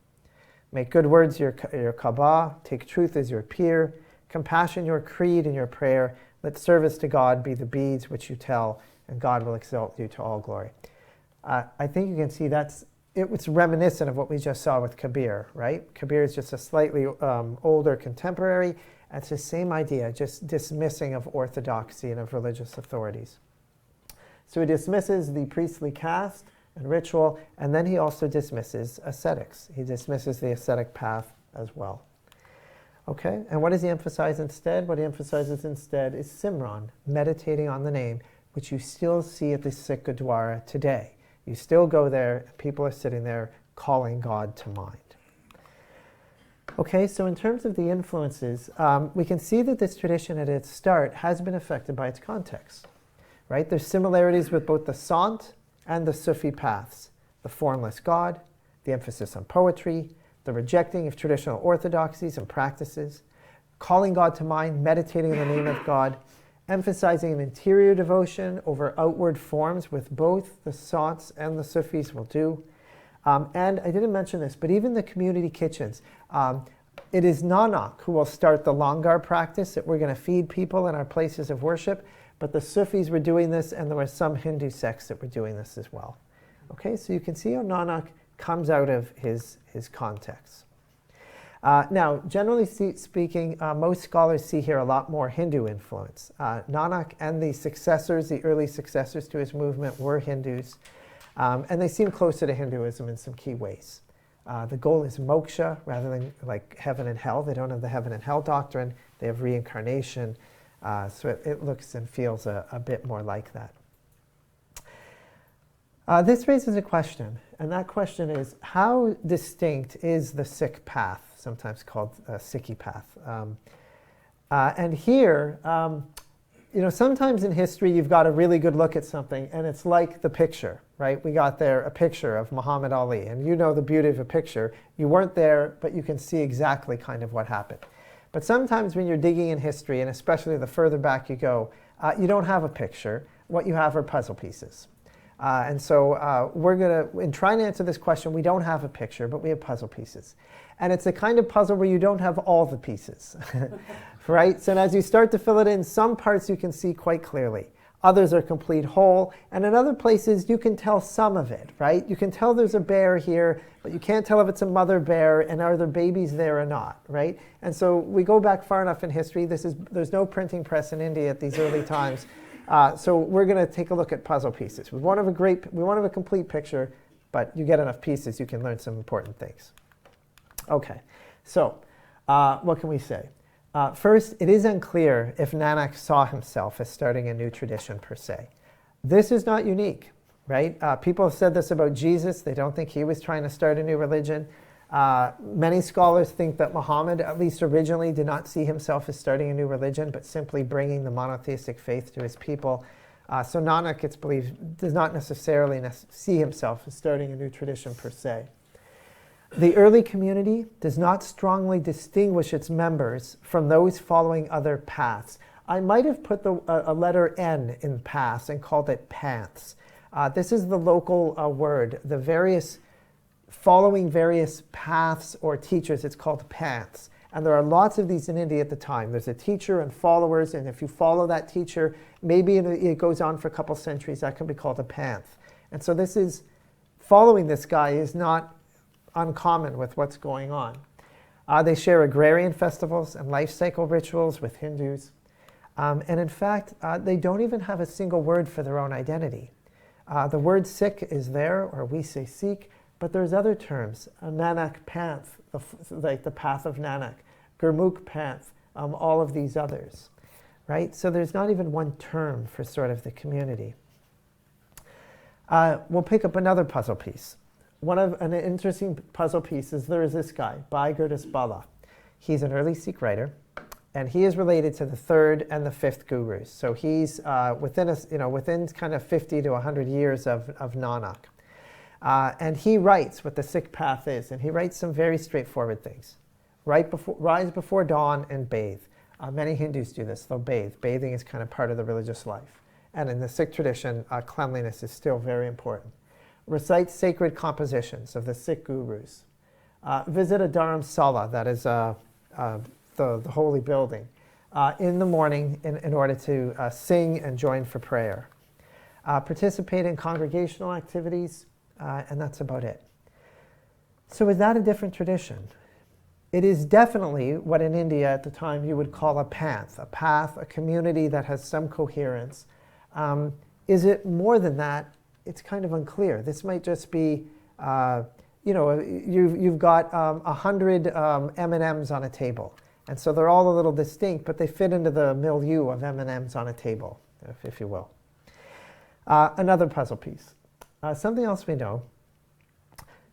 Make good words your Kaaba, take truth as your peer, compassion your creed and your prayer, let service to God be the beads which you tell, and God will exalt you to all glory." I think you can see it's reminiscent of what we just saw with Kabir, right? Kabir is just a slightly older contemporary, It's the same idea, just dismissing of orthodoxy and of religious authorities. So he dismisses the priestly caste and ritual, and then he also dismisses ascetics. He dismisses the ascetic path as well. Okay, and what does he emphasize instead? What he emphasizes instead is Simran, meditating on the name, which you still see at the Sikh Gurdwara today. You still go there, people are sitting there calling God to mind. Okay, so in terms of the influences, we can see that this tradition at its start has been affected by its context. Right? There's similarities with both the Sant and the Sufi paths, the formless God, the emphasis on poetry, the rejecting of traditional orthodoxies and practices, calling God to mind, meditating in the name of God, emphasizing an interior devotion over outward forms, with both the Sants and the Sufis will do. And I didn't mention this, but even the community kitchens. It is Nanak who will start the Langar practice, that we're going to feed people in our places of worship, but the Sufis were doing this, and there were some Hindu sects that were doing this as well. Okay, so you can see how Nanak comes out of his context. Now, generally speaking, most scholars see here a lot more Hindu influence. Nanak and the successors, the early successors to his movement, were Hindus, and they seem closer to Hinduism in some key ways. The goal is moksha rather than like heaven and hell. They don't have the heaven and hell doctrine. They have reincarnation. So it looks and feels a bit more like that. This raises a question, and that question is, how distinct is the Sikh path, sometimes called Sikhi path? And here, sometimes in history you've got a really good look at something, and it's like the picture, right? We got there a picture of Muhammad Ali, and you know the beauty of a picture. You weren't there, but you can see exactly kind of what happened. But sometimes when you're digging in history, and especially the further back you go, you don't have a picture. What you have are puzzle pieces. And so we're going to, in trying to answer this question, we don't have a picture, but we have puzzle pieces. And it's a kind of puzzle where you don't have all the pieces, right? So as you start to fill it in, some parts you can see quite clearly. Others are complete whole. And in other places, you can tell some of it, right? You can tell there's a bear here, but you can't tell if it's a mother bear and are there babies there or not, right? And so we go back far enough in history. There's no printing press in India at these early times. So we're going to take a look at puzzle pieces. We want a complete picture, but you get enough pieces, you can learn some important things. Okay, so what can we say? First, it is unclear if Nanak saw himself as starting a new tradition per se. This is not unique, right? People have said this about Jesus. They don't think he was trying to start a new religion. Many scholars think that Muhammad, at least originally, did not see himself as starting a new religion, but simply bringing the monotheistic faith to his people. So Nanak, it's believed, does not necessarily see himself as starting a new tradition per se. The early community does not strongly distinguish its members from those following other paths. I might have put a letter N in paths and called it paths. This is the local word. The various following various paths or teachers, it's called paths. And there are lots of these in India at the time. There's a teacher and followers, and if you follow that teacher, maybe it goes on for a couple centuries, that can be called a path. And so following this guy is not uncommon with what's going on. They share agrarian festivals and life cycle rituals with Hindus. And in fact, they don't even have a single word for their own identity. The word Sikh is there, or we say Sikh, but there's other terms. Nanak Panth, like the path of Nanak, Gurmukh Panth, all of these others, right? So there's not even one term for sort of the community. We'll pick up another puzzle piece. An interesting puzzle piece is there is this guy, Bhai Gurdas Bala. He's an early Sikh writer, and he is related to the third and the fifth gurus. So he's within kind of 50 to 100 years of Nanak. And he writes what the Sikh path is, and he writes some very straightforward things. Rise before dawn and bathe. Many Hindus do this, they'll bathe. Bathing is kind of part of the religious life. And in the Sikh tradition, cleanliness is still very important. Recite sacred compositions of the Sikh gurus. Visit a dharamsala, that is the holy building, in the morning in order to sing and join for prayer. Participate in congregational activities, and that's about it. So is that a different tradition? It is definitely what in India at the time you would call a path, a community that has some coherence. Is it more than that? It's kind of unclear. This might just be, you've got 100 M&Ms on a table. And so they're all a little distinct, but they fit into the milieu of M&Ms on a table, if you will. Another puzzle piece. Something else we know.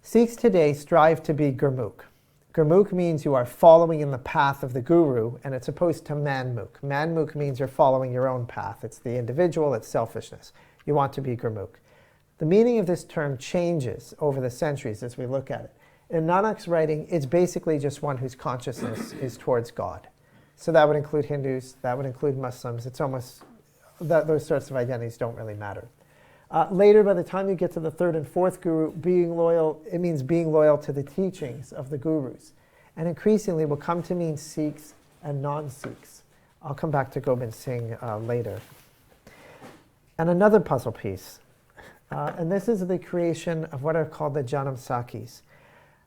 Sikhs today strive to be Gurmukh. Gurmukh means you are following in the path of the Guru, and it's opposed to Manmukh. Manmukh means you're following your own path. It's the individual, it's selfishness. You want to be Gurmukh. The meaning of this term changes over the centuries as we look at it. In Nanak's writing, it's basically just one whose consciousness is towards God. So that would include Hindus, that would include Muslims. It's almost, those sorts of identities don't really matter. Later, by the time you get to the third and fourth guru, being loyal, it means being loyal to the teachings of the gurus. And increasingly will come to mean Sikhs and non-Sikhs. I'll come back to Gobind Singh later. And another puzzle piece. And this is the creation of what are called the Janam Sakhis.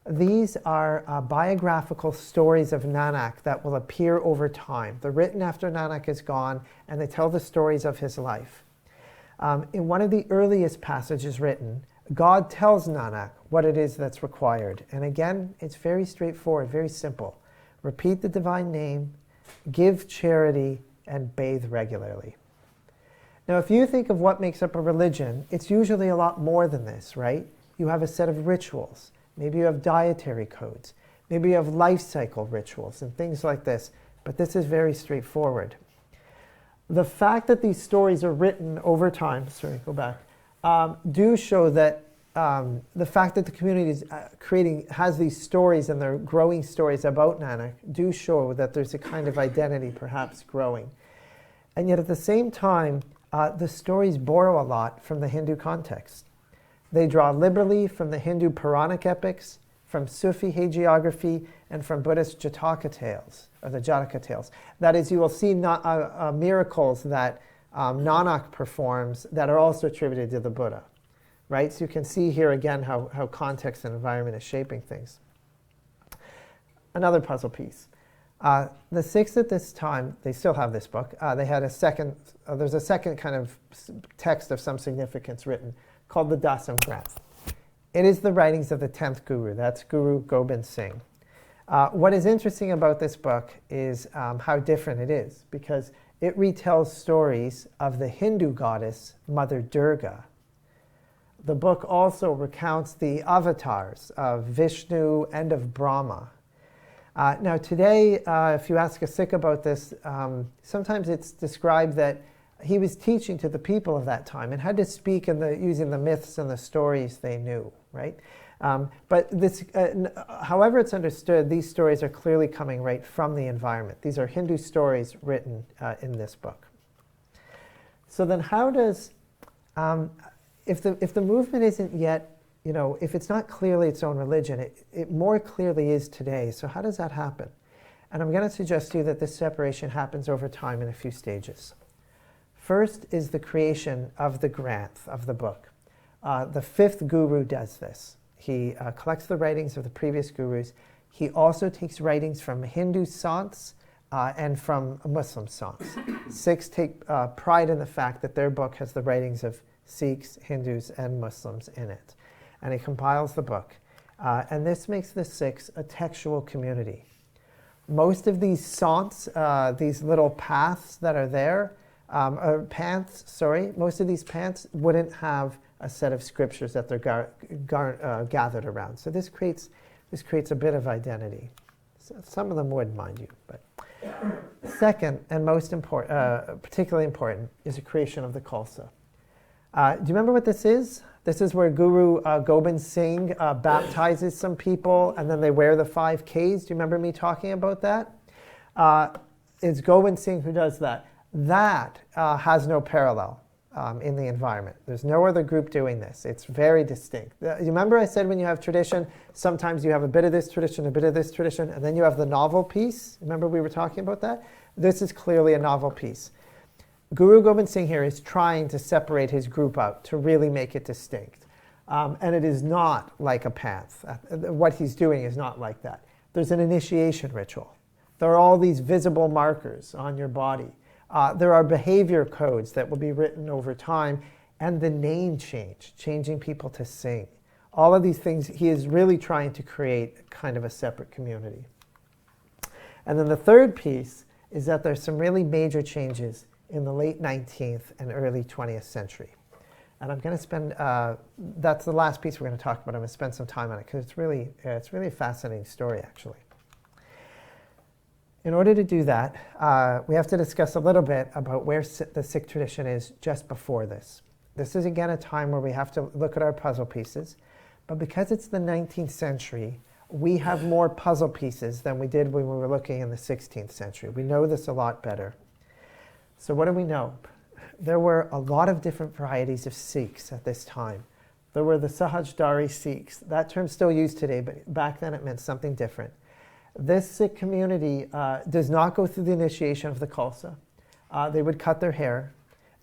These are biographical stories of Nanak that will appear over time. They're written after Nanak is gone, and they tell the stories of his life. In one of the earliest passages written, God tells Nanak what it is that's required. And again, it's very straightforward, very simple. Repeat the divine name, give charity, and bathe regularly. Now, if you think of what makes up a religion, it's usually a lot more than this, right? You have a set of rituals. Maybe you have dietary codes. Maybe you have life cycle rituals and things like this. But this is very straightforward. The fact that these stories are written over time, do show that the fact that the community is has these stories and they're growing stories about Nanak do show that there's a kind of identity perhaps growing. And yet at the same time, the stories borrow a lot from the Hindu context. They draw liberally from the Hindu Puranic epics, from Sufi hagiography, and from Buddhist Jataka tales, or the Jataka tales. That is, you will see miracles that Nanak performs that are also attributed to the Buddha. Right? So you can see here again how context and environment is shaping things. Another puzzle piece. The Sikhs at this time, they still have this book. They had a second, there's a second kind of text of some significance written called the Dasam Granth. It is the writings of the 10th Guru. That's Guru Gobind Singh. What is interesting about this book is how different it is, because it retells stories of the Hindu goddess Mother Durga. The book also recounts the avatars of Vishnu and of Brahma. Now today, if you ask a Sikh about this, sometimes it's described that he was teaching to the people of that time and had to speak using the myths and the stories they knew, right? But this, however it's understood, these stories are clearly coming right from the environment. These are Hindu stories written in this book. So then how does, if the movement isn't yet, if it's not clearly its own religion, it more clearly is today. So how does that happen? And I'm going to suggest to you that this separation happens over time in a few stages. First is the creation of the Granth, of the book. The 5th Guru does this. He collects the writings of the previous Gurus. He also takes writings from Hindu Sants and from Muslim Sants. Sikhs take pride in the fact that their book has the writings of Sikhs, Hindus, and Muslims in it. And he compiles the book. And this makes the Sikhs a textual community. Most of these Sants, these little paths that are there, most of these paths wouldn't have a set of scriptures that they're gathered around. So this creates a bit of identity. So some of them would, mind you. But second, and most important, particularly important, is the creation of the Khalsa. Do you remember what this is? This is where Guru Gobind Singh baptizes some people, and then they wear the 5 Ks. Do you remember me talking about that? It's Gobind Singh who does that. That has no parallel in the environment. There's no other group doing this. It's very distinct. You remember I said when you have tradition, sometimes you have a bit of this tradition, a bit of this tradition, and then you have the novel piece. Remember we were talking about that? This is clearly a novel piece. Guru Gobind Singh here is trying to separate his group out to really make it distinct. And it is not like a path. What he's doing is not like that. there's an initiation ritual. There are all these visible markers on your body. There are behavior codes that will be written over time, and the name change, changing people to sing. All of these things, he is really trying to create kind of a separate community. And then the third piece is that there's some really major changes in the late 19th and early 20th century. And I'm going to spend, that's the last piece we're going to talk about. I'm going to spend some time on it because it's really a fascinating story, actually. In order to do that, we have to discuss a little bit about where the Sikh tradition is just before this. This is, again, a time where we have to look at our puzzle pieces. But because it's the 19th century, we have more puzzle pieces than we did when we were looking in the 16th century. We know this a lot better. So what do we know? There were a lot of different varieties of Sikhs at this time. There were the Sahajdari Sikhs. That term's still used today, but back then it meant something different. This Sikh community does not go through the initiation of the Khalsa. They would cut their hair.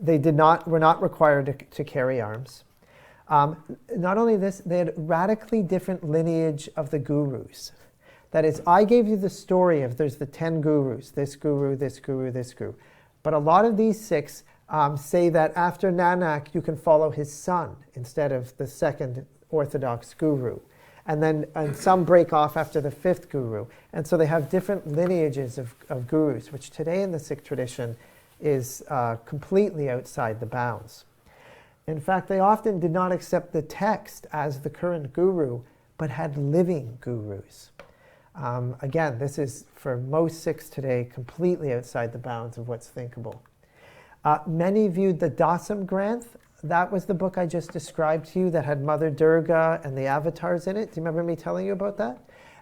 They were not required to carry arms. Not only this, they had radically different lineage of the gurus. That is, I gave you the story of there's the 10 gurus, this guru, this guru, this guru. But a lot of these Sikhs say that after Nanak, you can follow his son instead of the second orthodox guru. And some break off after the 5th guru. And so they have different lineages of gurus, which today in the Sikh tradition is completely outside the bounds. In fact, they often did not accept the text as the current guru, but had living gurus. Again, this is, for most Sikhs today, completely outside the bounds of what's thinkable. Many viewed the Dasam Granth. That was the book I just described to you that had Mother Durga and the avatars in it. Do you remember me telling you about that?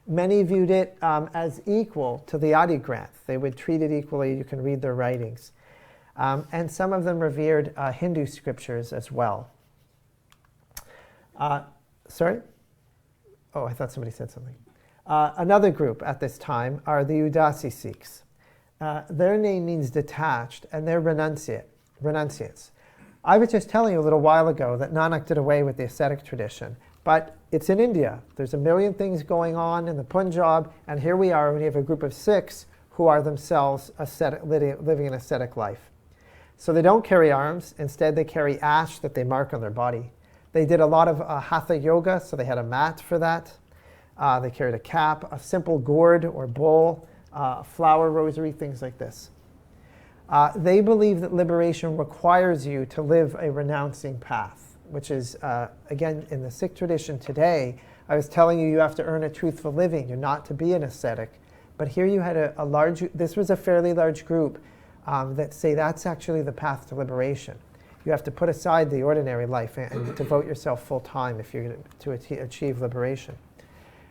Many viewed it as equal to the Adi Granth. They would treat it equally. You can read their writings. And some of them revered Hindu scriptures as well. Sorry? Oh, I thought somebody said something. Another group at this time are the Udasi Sikhs. Their name means detached, and they're renunciates. I was just telling you a little while ago that Nanak did away with the ascetic tradition, but it's in India. There's a million things going on in the Punjab, and here we are when you have a group of Sikhs who are themselves living an ascetic life. So they don't carry arms. Instead, they carry ash that they mark on their body. They did a lot of hatha yoga, so they had a mat for that. They carried a cap, a simple gourd or bowl, a flower rosary, things like this. They believe that liberation requires you to live a renouncing path, which is, again, in the Sikh tradition today, I was telling you have to earn a truthful living. You're not to be an ascetic. But here you had this was a fairly large group that say that's actually the path to liberation. You have to put aside the ordinary life and devote yourself full time if you're to achieve liberation.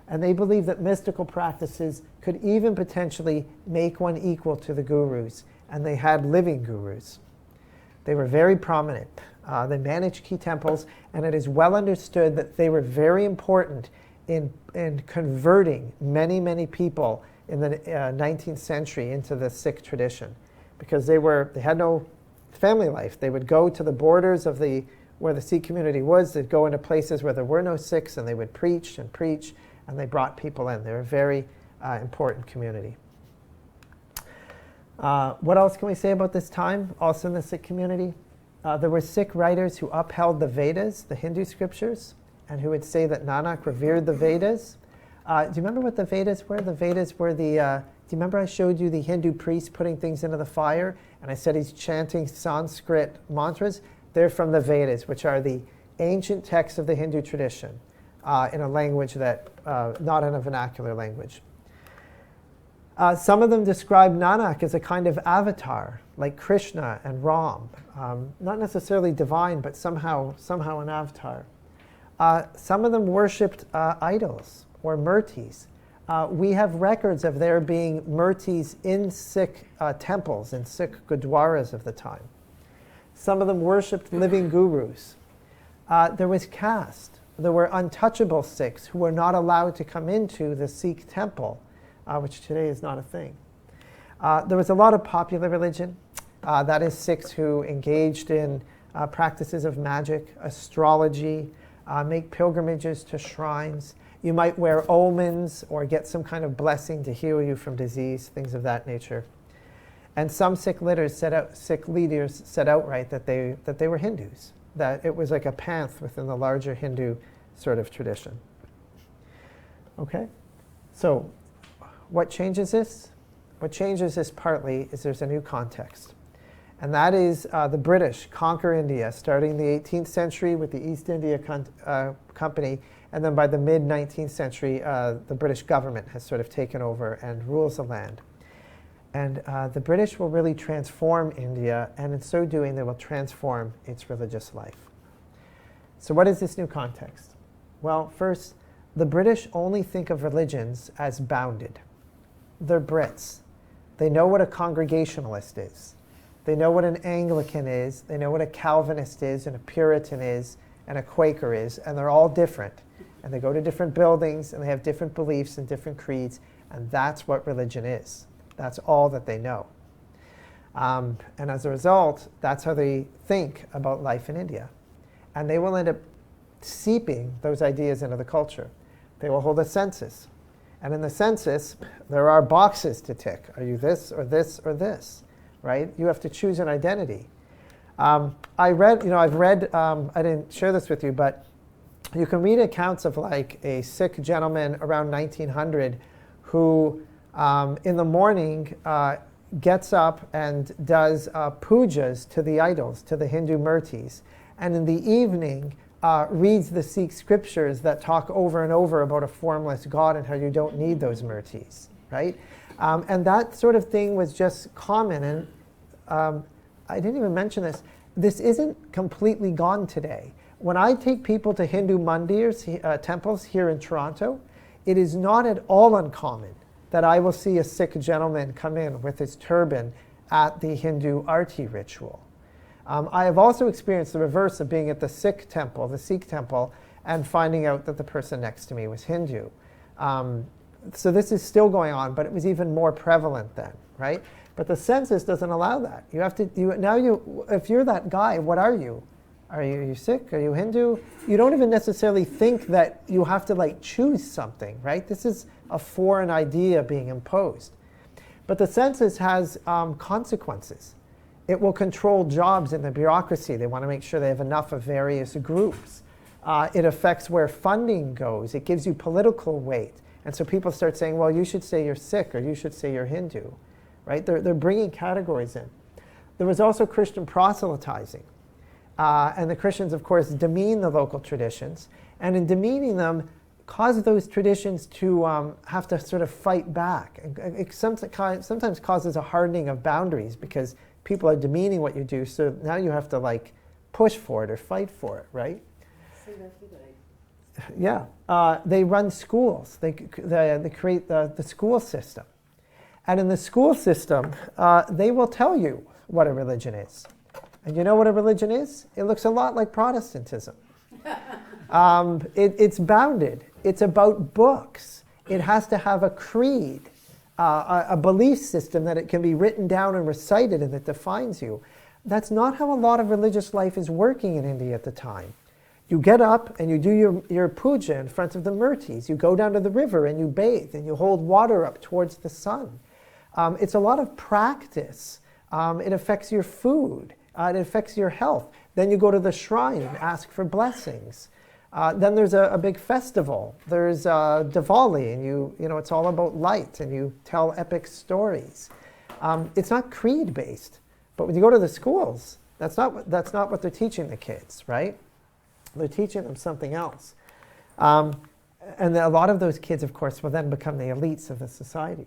And they believe that mystical practices could even potentially make one equal to the gurus, and they had living gurus. They were very prominent. They managed key temples, and it is well understood that they were very important in converting many, many people in the 19th century into the Sikh tradition, because they had no family life. They would go to the borders of where the Sikh community was. They'd go into places where there were no Sikhs, and they would preach, and they brought people in. They were a very important community. What else can we say about this time, also in the Sikh community? There were Sikh writers who upheld the Vedas, the Hindu scriptures, and who would say that Nanak revered the Vedas. Do you remember what the Vedas were? The Vedas were do you remember I showed you the Hindu priest putting things into the fire, and I said he's chanting Sanskrit mantras? They're from the Vedas, which are the ancient texts of the Hindu tradition, in a language that, not in a vernacular language. Some of them describe Nanak as a kind of avatar, like Krishna and Ram. Not necessarily divine, but somehow an avatar. Some of them worshipped idols or murtis. We have records of there being murtis in Sikh temples and Sikh gurdwaras of the time. Some of them worshipped living gurus. There was caste. There were untouchable Sikhs who were not allowed to come into the Sikh temple, which today is not a thing. There was a lot of popular religion. That is Sikhs who engaged in practices of magic, astrology, make pilgrimages to shrines. You might wear omens or get some kind of blessing to heal you from disease, things of that nature. And some Sikh leaders said outright that they were Hindus, that it was like a panth within the larger Hindu sort of tradition. Okay, so what changes this? What changes this partly is there's a new context. And that is the British conquer India, starting in the 18th century with the East India Company, and then by the mid-19th century, the British government has sort of taken over and rules the land. And the British will really transform India, and in so doing, they will transform its religious life. So what is this new context? Well, first, the British only think of religions as bounded. They're Brits. They know what a Congregationalist is. They know what an Anglican is. They know what a Calvinist is, and a Puritan is, and a Quaker is, and they're all different. And they go to different buildings, and they have different beliefs and different creeds, and that's what religion is. That's all that they know. And as a result, that's how they think about life in India. And they will end up seeping those ideas into the culture. They will hold a census. And in the census, there are boxes to tick. Are you this or this or this, right? You have to choose an identity. I've read, I didn't share this with you, but you can read accounts of like a Sikh gentleman around 1900 who in the morning gets up and does pujas to the idols, to the Hindu murtis. And in the evening, reads the Sikh scriptures that talk over and over about a formless God and how you don't need those murtis, right? And that sort of thing was just common. And I didn't even mention this. This isn't completely gone today. When I take people to Hindu mandirs, temples here in Toronto, it is not at all uncommon that I will see a Sikh gentleman come in with his turban at the Hindu arti ritual. I have also experienced the reverse of being at the Sikh temple, and finding out that the person next to me was Hindu. So this is still going on, but it was even more prevalent then, right? But the census doesn't allow that. You have to, if you're that guy, what are you? Are you Sikh? Are you Hindu? You don't even necessarily think that you have to like choose something, right? This is a foreign idea being imposed. But the census has consequences. It will control jobs in the bureaucracy. They want to make sure they have enough of various groups. It affects where funding goes. It gives you political weight. And so people start saying, well, you should say you're Sikh or you should say you're Hindu, right? They're bringing categories in. There was also Christian proselytizing. And the Christians, of course, demean the local traditions. And in demeaning them, cause those traditions to have to sort of fight back. It sometimes causes a hardening of boundaries because people are demeaning what you do, so now you have to like push for it or fight for it, right? Yeah, they run schools. They create the school system. And in the school system, they will tell you what a religion is. And you know what a religion is? It looks a lot like Protestantism. It's bounded. It's about books. It has to have a creed, a belief system that it can be written down and recited and that defines you. That's not how a lot of religious life is working in India at the time. You get up and you do your puja in front of the murtis. You go down to the river and you bathe and you hold water up towards the sun. It's a lot of practice. It affects your food. It affects your health. Then you go to the shrine and ask for blessings. Then there's a big festival. There's Diwali, and it's all about light, and you tell epic stories. It's not creed-based, but when you go to the schools, that's not what they're teaching the kids, right? They're teaching them something else. And a lot of those kids, of course, will then become the elites of the society.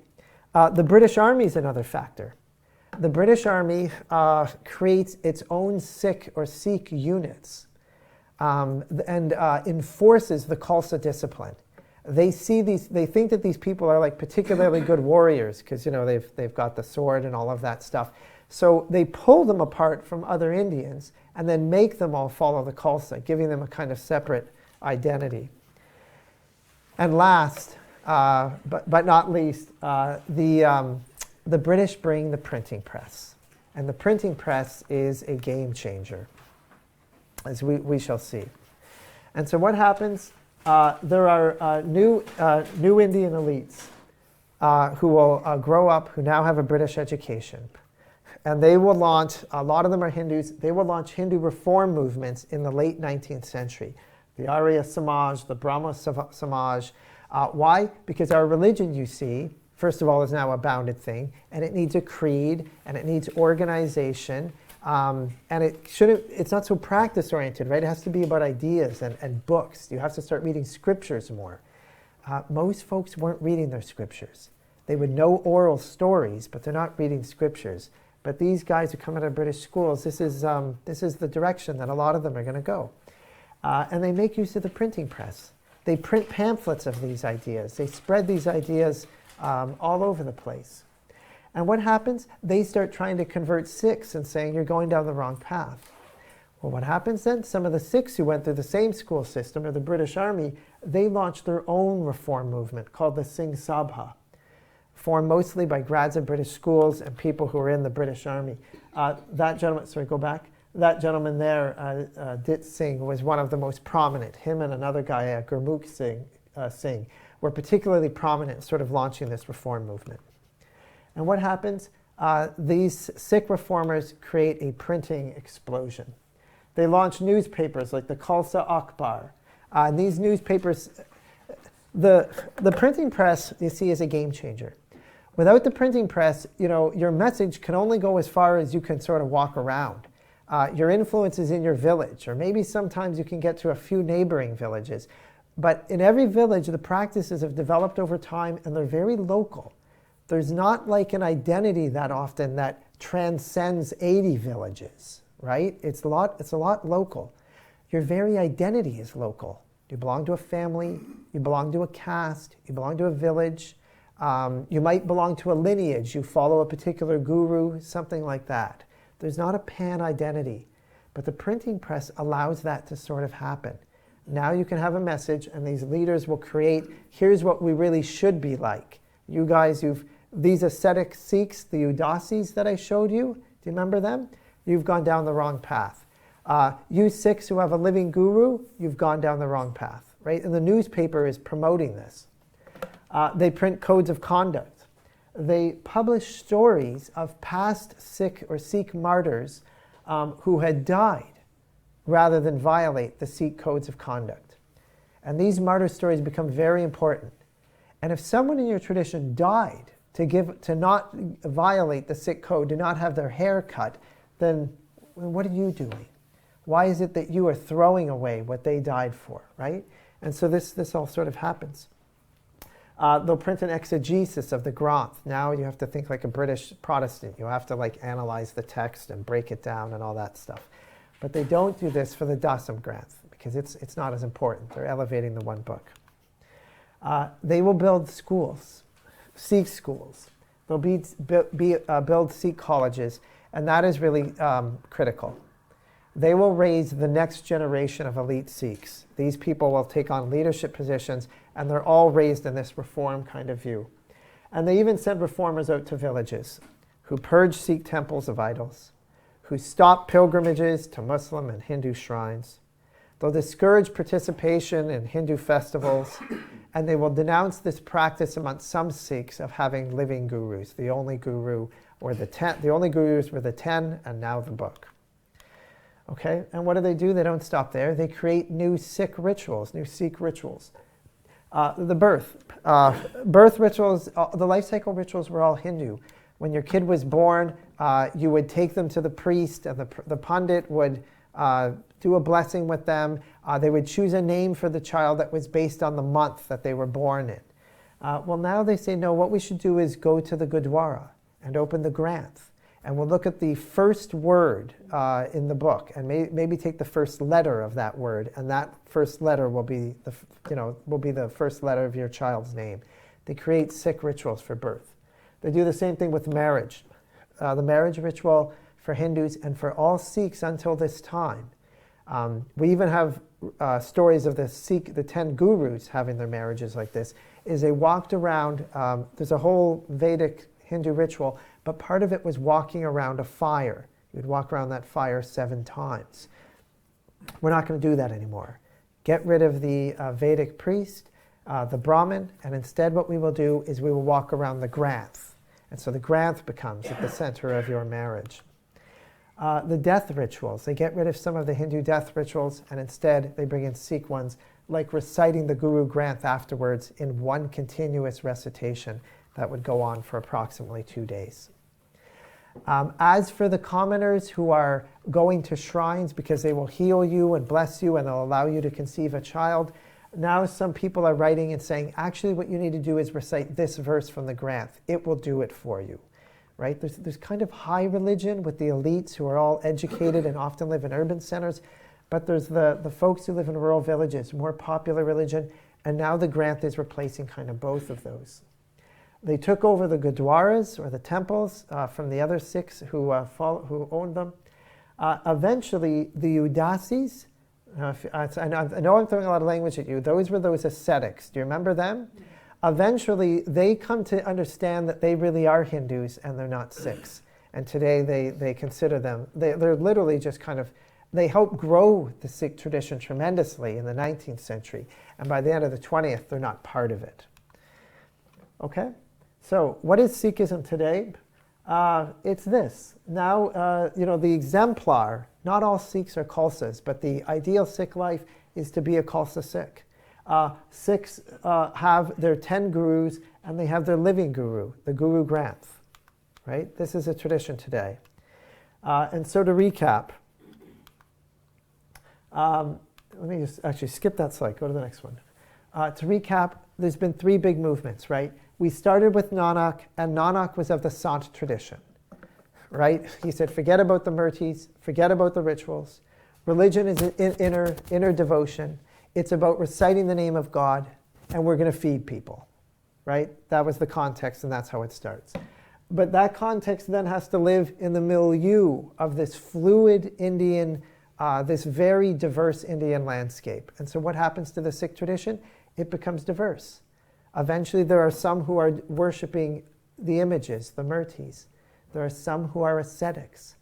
The British Army is another factor. The British Army creates its own Sikh or Sikh units and enforces the Khalsa discipline. They think that these people are like particularly good warriors because they've got the sword and all of that stuff. So they pull them apart from other Indians and then make them all follow the Khalsa, giving them a kind of separate identity. And last, but not least, the British bring the printing press. And the printing press is a game changer, as we shall see. And so what happens? there are new Indian elites who will grow up, who now have a British education. And they will launch, a lot of them are Hindus, they will launch Hindu reform movements in the late 19th century. The Arya Samaj, the Brahmo Samaj. Why? Because our religion, you see, first of all, is now a bounded thing, and it needs a creed, and it needs organization, and it's not so practice-oriented, right? It has to be about ideas and books. You have to start reading scriptures more. Most folks weren't reading their scriptures. They would know oral stories, but they're not reading scriptures. But these guys who come out of British schools, this is the direction that a lot of them are going to go. And they make use of the printing press. They print pamphlets of these ideas. They spread these ideas all over the place. And what happens? They start trying to convert Sikhs and saying, you're going down the wrong path. Well, what happens then? Some of the Sikhs who went through the same school system, or the British Army, they launched their own reform movement called the Singh Sabha, formed mostly by grads of British schools and people who were in the British Army. That gentleman, sorry, go back. That gentleman there, Dit Singh, was one of the most prominent. Him and another guy, Gurmukh Singh, were particularly prominent in sort of launching this reform movement. And what happens? These Sikh reformers create a printing explosion. They launch newspapers like the Khalsa Akhbar. And these newspapers, the printing press, you see, is a game changer. Without the printing press, your message can only go as far as you can sort of walk around. Your influence is in your village, or maybe sometimes you can get to a few neighboring villages. But in every village, the practices have developed over time, and they're very local. There's not like an identity that often that transcends 80 villages, right? It's a lot local. Your very identity is local. You belong to a family, you belong to a caste, you belong to a village, you might belong to a lineage, you follow a particular guru, something like that. There's not a pan-identity, but the printing press allows that to sort of happen. Now you can have a message, and these leaders will create, here's what we really should be like. You guys, these ascetic Sikhs, the Udasis that I showed you, do you remember them? You've gone down the wrong path. You Sikhs who have a living guru, you've gone down the wrong path, right? And the newspaper is promoting this. They print codes of conduct. They publish stories of past Sikh or Sikh martyrs who had died rather than violate the Sikh codes of conduct. And these martyr stories become very important. And if someone in your tradition died to not violate the Sikh code, to not have their hair cut, then what are you doing? Why is it that you are throwing away what they died for, right? And so this all sort of happens. They'll print an exegesis of the Granth. Now you have to think like a British Protestant. You have to analyze the text and break it down and all that stuff. But they don't do this for the Dasam Granth because it's not as important. They're elevating the one book. They will build schools, Sikh schools. They'll build Sikh colleges, and that is really critical. They will raise the next generation of elite Sikhs. These people will take on leadership positions, and they're all raised in this reform kind of view. And they even send reformers out to villages who purge Sikh temples of idols, who stop pilgrimages to Muslim and Hindu shrines. They'll discourage participation in Hindu festivals, and they will denounce this practice amongst some Sikhs of having living gurus. The only guru, or the only gurus were the 10, and now the book. Okay, and what do? They don't stop there. They create new Sikh rituals, new Sikh rituals. The birth rituals, the life cycle rituals were all Hindu. When your kid was born, you would take them to the priest, and the pundit would do a blessing with them. They would choose a name for the child that was based on the month that they were born in. Well, now they say, no, what we should do is go to the Gurdwara and open the Granth. And we'll look at the first word in the book, and maybe take the first letter of that word, and that first letter will be the first letter of your child's name. They create Sikh rituals for birth. They do the same thing with marriage. The marriage ritual for Hindus and for all Sikhs until this time. We even have stories of the 10 gurus having their marriages like this. Is they walked around. There's a whole Vedic Hindu ritual, but part of it was walking around a fire. You'd walk around that fire 7 times. We're not going to do that anymore. get rid of the Vedic priest, the Brahmin, and instead what we will do is we will walk around the Granth. And so the Granth becomes at the center of your marriage. The death rituals, they get rid of some of the Hindu death rituals, and instead they bring in Sikh ones, like reciting the Guru Granth afterwards in one continuous recitation that would go on for approximately 2 days. As for the commoners who are going to shrines because they will heal you and bless you and they'll allow you to conceive a child, now some people are writing and saying, actually what you need to do is recite this verse from the Granth. It will do it for you. Right? There's kind of high religion with the elites who are all educated and often live in urban centers, but there's the folks who live in rural villages, more popular religion, and now the Granth is replacing kind of both of those. They took over the Gurdwaras, or the temples, from the other Sikhs who owned them. Eventually, the Udasis, I know I'm throwing a lot of language at you, those were those ascetics. Do you remember them? Eventually, they come to understand that they really are Hindus and they're not Sikhs. And today they consider them, they're literally just kind of, they helped grow the Sikh tradition tremendously in the 19th century. And by the end of the 20th, they're not part of it. Okay? So what is Sikhism today? It's this. Now, the exemplar, not all Sikhs are Khalsas, but the ideal Sikh life is to be a Khalsa Sikh. Sikhs have their 10 gurus, and they have their living guru, the Guru Granth. Right? This is a tradition today. And so to recap, let me just actually skip that slide, go to the next one. To recap, there's been 3 big movements, right? We started with Nanak, and Nanak was of the Sant tradition, right? He said, forget about the murtis, forget about the rituals. Religion is inner devotion. It's about reciting the name of God, and we're going to feed people, right? That was the context, and that's how it starts. But that context then has to live in the milieu of this fluid Indian, this very diverse Indian landscape. And so what happens to the Sikh tradition? It becomes diverse. Eventually, there are some who are worshipping the images, the murtis. There are some who are ascetics.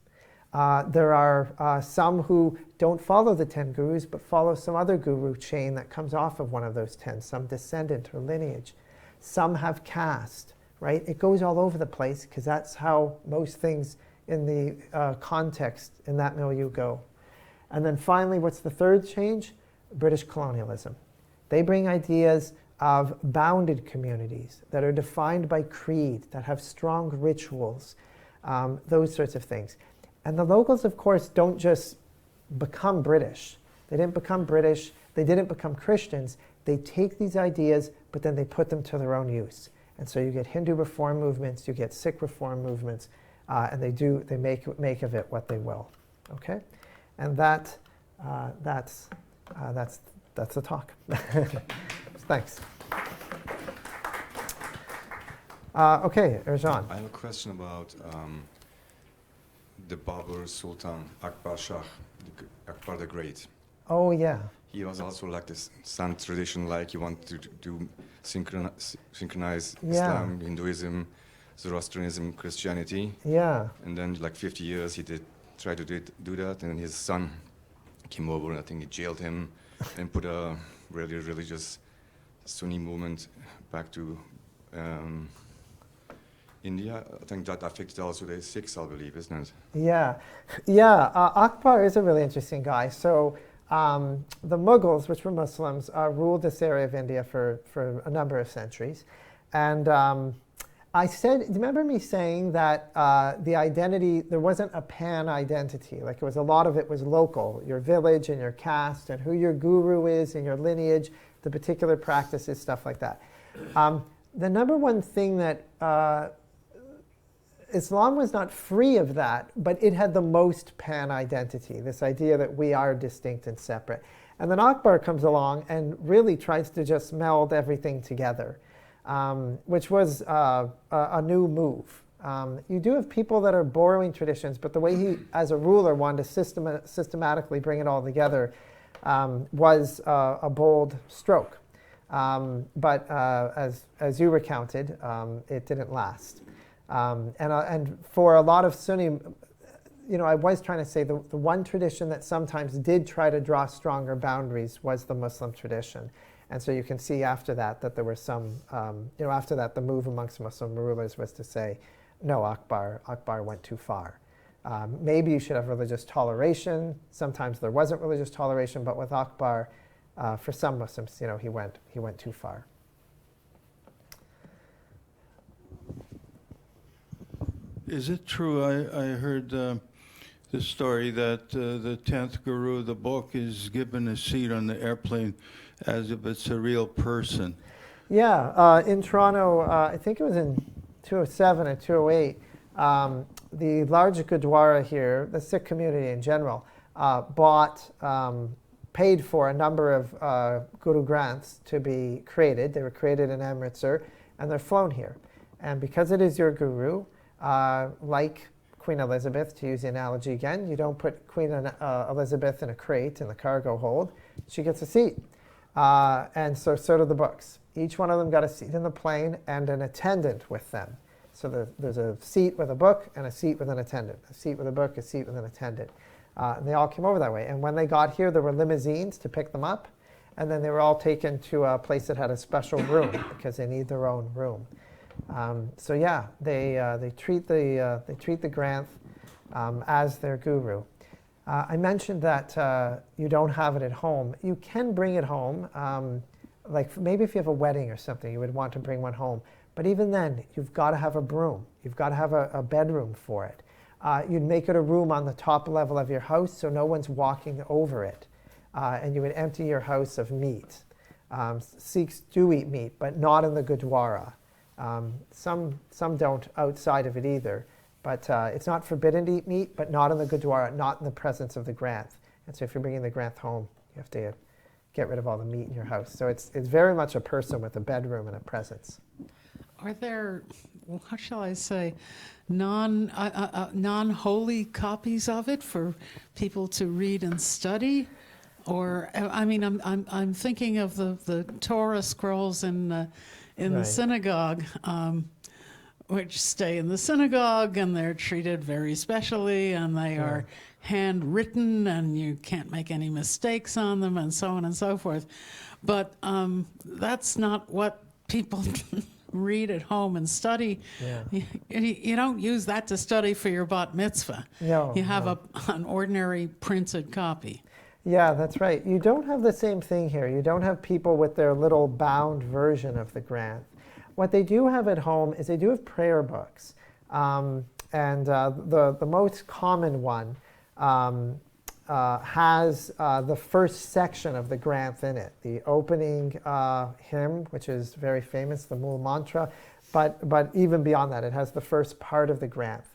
There are some who don't follow the 10 gurus, but follow some other guru chain that comes off of one of those 10, some descendant or lineage. Some have caste, right? It goes all over the place because that's how most things in the context in that milieu go. And then finally, what's the third change? British colonialism. They bring ideas of bounded communities that are defined by creed, that have strong rituals, those sorts of things. And the locals, of course, don't just become British. They didn't become British. They didn't become Christians. They take these ideas, but then they put them to their own use. And so you get Hindu reform movements, you get Sikh reform movements, and they make of it what they will. Okay, and that's the talk. Thanks. Okay, Erjan. I have a question about the Babur Sultan Akbar Shah, Akbar the Great. Oh yeah. He was also like this Sant tradition, like he wanted to do synchronize Islam, Hinduism, Zoroastrianism, Christianity. Yeah. And then like 50 years he try to do that, and then his son came over and I think he jailed him and put a really religious Sunni movement back to India. I think that affected also the Sikhs, I believe, isn't it? Yeah, yeah. Akbar is a really interesting guy. So the Mughals, which were Muslims, ruled this area of India for a number of centuries. And I said, do you remember me saying that the identity, there wasn't a pan-identity. Like it was a lot of it was local, your village and your caste and who your guru is and your lineage, the particular practices, stuff like that. The number one thing that Islam was not free of that, but it had the most pan-identity, this idea that we are distinct and separate. And then Akbar comes along and really tries to just meld everything together, which was a new move. You do have people that are borrowing traditions, but the way he, as a ruler, wanted to systematically bring it all together was a bold stroke. But as you recounted, it didn't last. And for a lot of Sunni, I was trying to say the one tradition that sometimes did try to draw stronger boundaries was the Muslim tradition. And so you can see after that there were some, after that the move amongst Muslim rulers was to say, no, Akbar went too far. Maybe you should have religious toleration. Sometimes there wasn't religious toleration, but with Akbar, for some Muslims, he went too far. Is it true? I heard the story that the 10th Guru of the book is given a seat on the airplane as if it's a real person. Yeah, in Toronto, I think it was in 2007 or 2008, the large Gurdwara here, the Sikh community in general, paid for a number of Guru Granths to be created. They were created in Amritsar, and they're flown here. And because it is your Guru, like Queen Elizabeth, to use the analogy again, you don't put Queen Elizabeth in a crate in the cargo hold. She gets a seat. And so do the books. Each one of them got a seat in the plane and an attendant with them. So there's a seat with a book and a seat with an attendant. A seat with a book, a seat with an attendant. And they all came over that way. And when they got here, there were limousines to pick them up. And then they were all taken to a place that had a special room because they need their own room. So yeah, they treat the Granth as their guru. I mentioned that you don't have it at home. You can bring it home. Like maybe if you have a wedding or something, you would want to bring one home. But even then, you've got to have a broom. You've got to have a bedroom for it. You'd make it a room on the top level of your house so no one's walking over it. And you would empty your house of meat. Sikhs do eat meat, but not in the Gurdwara. Some don't outside of it either. But it's not forbidden to eat meat, but not in the Gurdwara, not in the presence of the Granth. And so if you're bringing the Granth home, you have to get rid of all the meat in your house. So it's very much a person with a bedroom and a presence. Are there, how shall I say, non-holy copies of it for people to read and study? Or, I mean, I'm thinking of the Torah scrolls in the synagogue, which stay in the synagogue, and they're treated very specially, and they are handwritten, and you can't make any mistakes on them, and so on and so forth. But that's not what people read at home and study. Yeah. You don't use that to study for your bat mitzvah. No, you have an ordinary printed copy. Yeah, that's right. You don't have the same thing here. You don't have people with their little bound version of the Granth. What they do have at home is they do have prayer books. And the most common one has the first section of the Granth in it, the opening hymn, which is very famous, the Mool Mantra, but even beyond that, it has the first part of the Granth,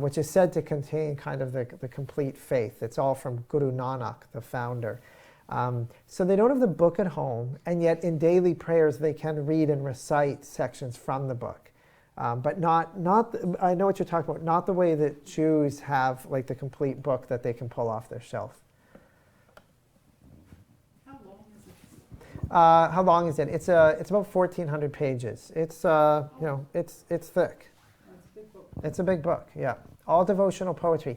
which is said to contain kind of the complete faith. It's all from Guru Nanak, the founder. So they don't have the book at home, and yet in daily prayers they can read and recite sections from the book. But not I know what you're talking about, not the way that Jews have like the complete book that they can pull off their shelf. How long is it? How long is it? It's about 1,400 pages. It's it's thick. It's a big book, yeah. All devotional poetry.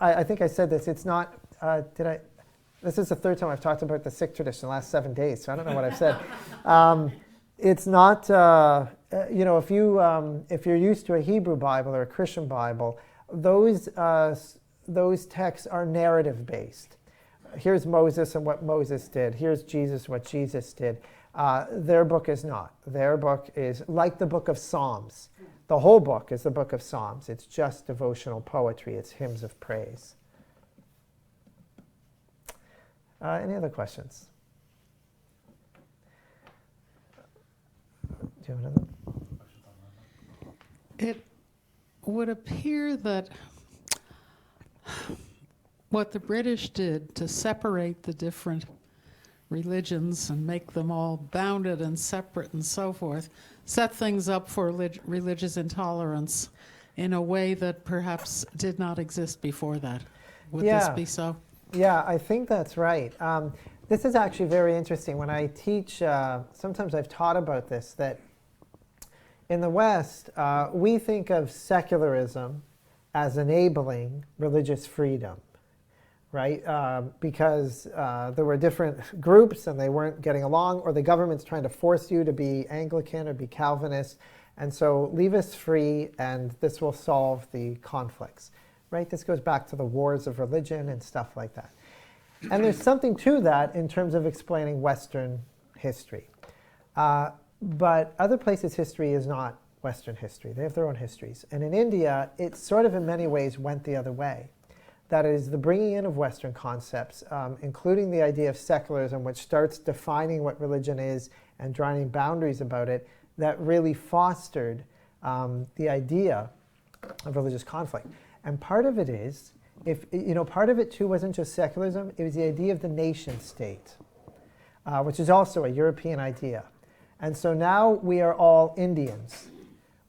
I think I said this. It's not. This is the third time I've talked about the Sikh tradition in the last 7 days, so I don't know what I've said. It's not. If you're used to a Hebrew Bible or a Christian Bible, those texts are narrative based. Here's Moses and what Moses did. Here's Jesus, what Jesus did. Their book is not. Their book is like the book of Psalms. The whole book is the book of Psalms. It's just devotional poetry. It's hymns of praise. Any other questions? Do you have another? It would appear that what the British did to separate the different religions and make them all bounded and separate and so forth set things up for religious intolerance in a way that perhaps did not exist before that. Would this be so? Yeah, I think that's right. This is actually very interesting. When I teach, sometimes I've taught about this, that in the West, we think of secularism as enabling religious freedom, right? Because there were different groups and they weren't getting along, or the government's trying to force you to be Anglican or be Calvinist. And so leave us free and this will solve the conflicts, right? This goes back to the wars of religion and stuff like that. And there's something to that in terms of explaining Western history. But other places' history is not Western history. They have their own histories. And in India, it sort of in many ways went the other way. That is the bringing in of Western concepts, including the idea of secularism, which starts defining what religion is and drawing boundaries about it, that really fostered the idea of religious conflict. And part of it is, part of it too wasn't just secularism, it was the idea of the nation state, which is also a European idea. And so now we are all Indians.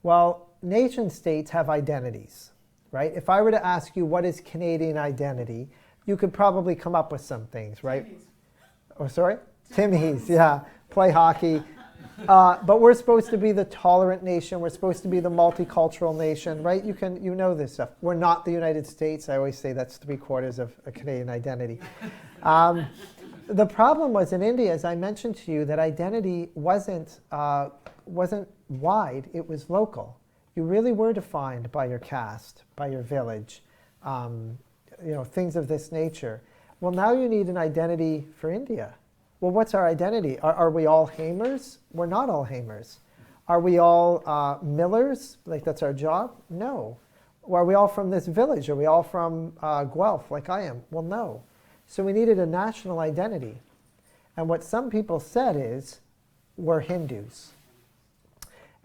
Well, nation states have identities, right? If I were to ask you what is Canadian identity, you could probably come up with some things, right? Timmies. Oh, sorry? Timmies, yeah. Play hockey. But we're supposed to be the tolerant nation. We're supposed to be the multicultural nation, right? You know this stuff. We're not the United States. I always say that's 3/4 of a Canadian identity. The problem was in India, as I mentioned to you, that identity wasn't wide, it was local. You really were defined by your caste, by your village, things of this nature. Well, now you need an identity for India. Well, what's our identity? Are we all Hamers? We're not all Hamers. Are we all millers? Like that's our job? No. Are we all from this village? Are we all from Guelph like I am? Well, no. So we needed a national identity. And what some people said is, we're Hindus.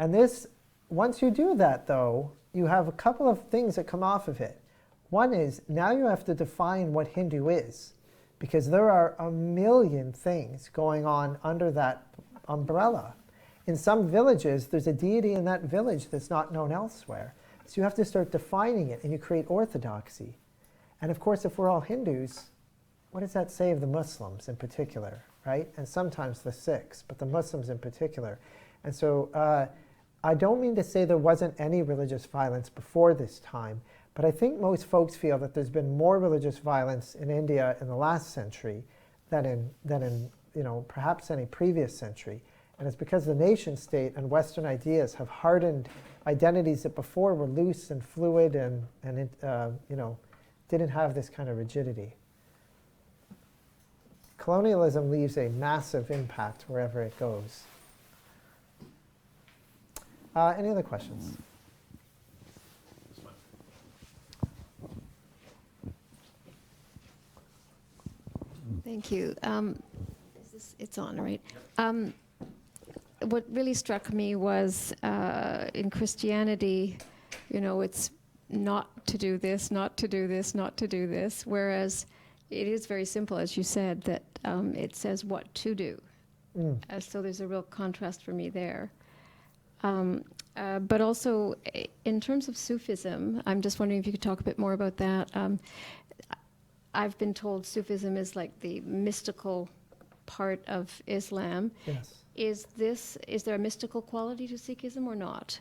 And this, once you do that though, you have a couple of things that come off of it. One is, now you have to define what Hindu is, because there are a million things going on under that umbrella. In some villages, there's a deity in that village that's not known elsewhere. So you have to start defining it, and you create orthodoxy. And of course, if we're all Hindus, what does that say of the Muslims in particular, right? And sometimes the Sikhs, but the Muslims in particular. And so I don't mean to say there wasn't any religious violence before this time, but I think most folks feel that there's been more religious violence in India in the last century than in perhaps any previous century. And it's because the nation state and Western ideas have hardened identities that before were loose and fluid and didn't have this kind of rigidity. Colonialism leaves a massive impact wherever it goes. Any other questions? Thank you. It's on, right? What really struck me was in Christianity, it's not to do this, not to do this, not to do this, whereas it is very simple, as you said, that it says what to do. So there's a real contrast for me there. But also, in terms of Sufism, I'm just wondering if you could talk a bit more about that. I've been told Sufism is like the mystical part of Islam. Yes. Is there a mystical quality to Sikhism or not?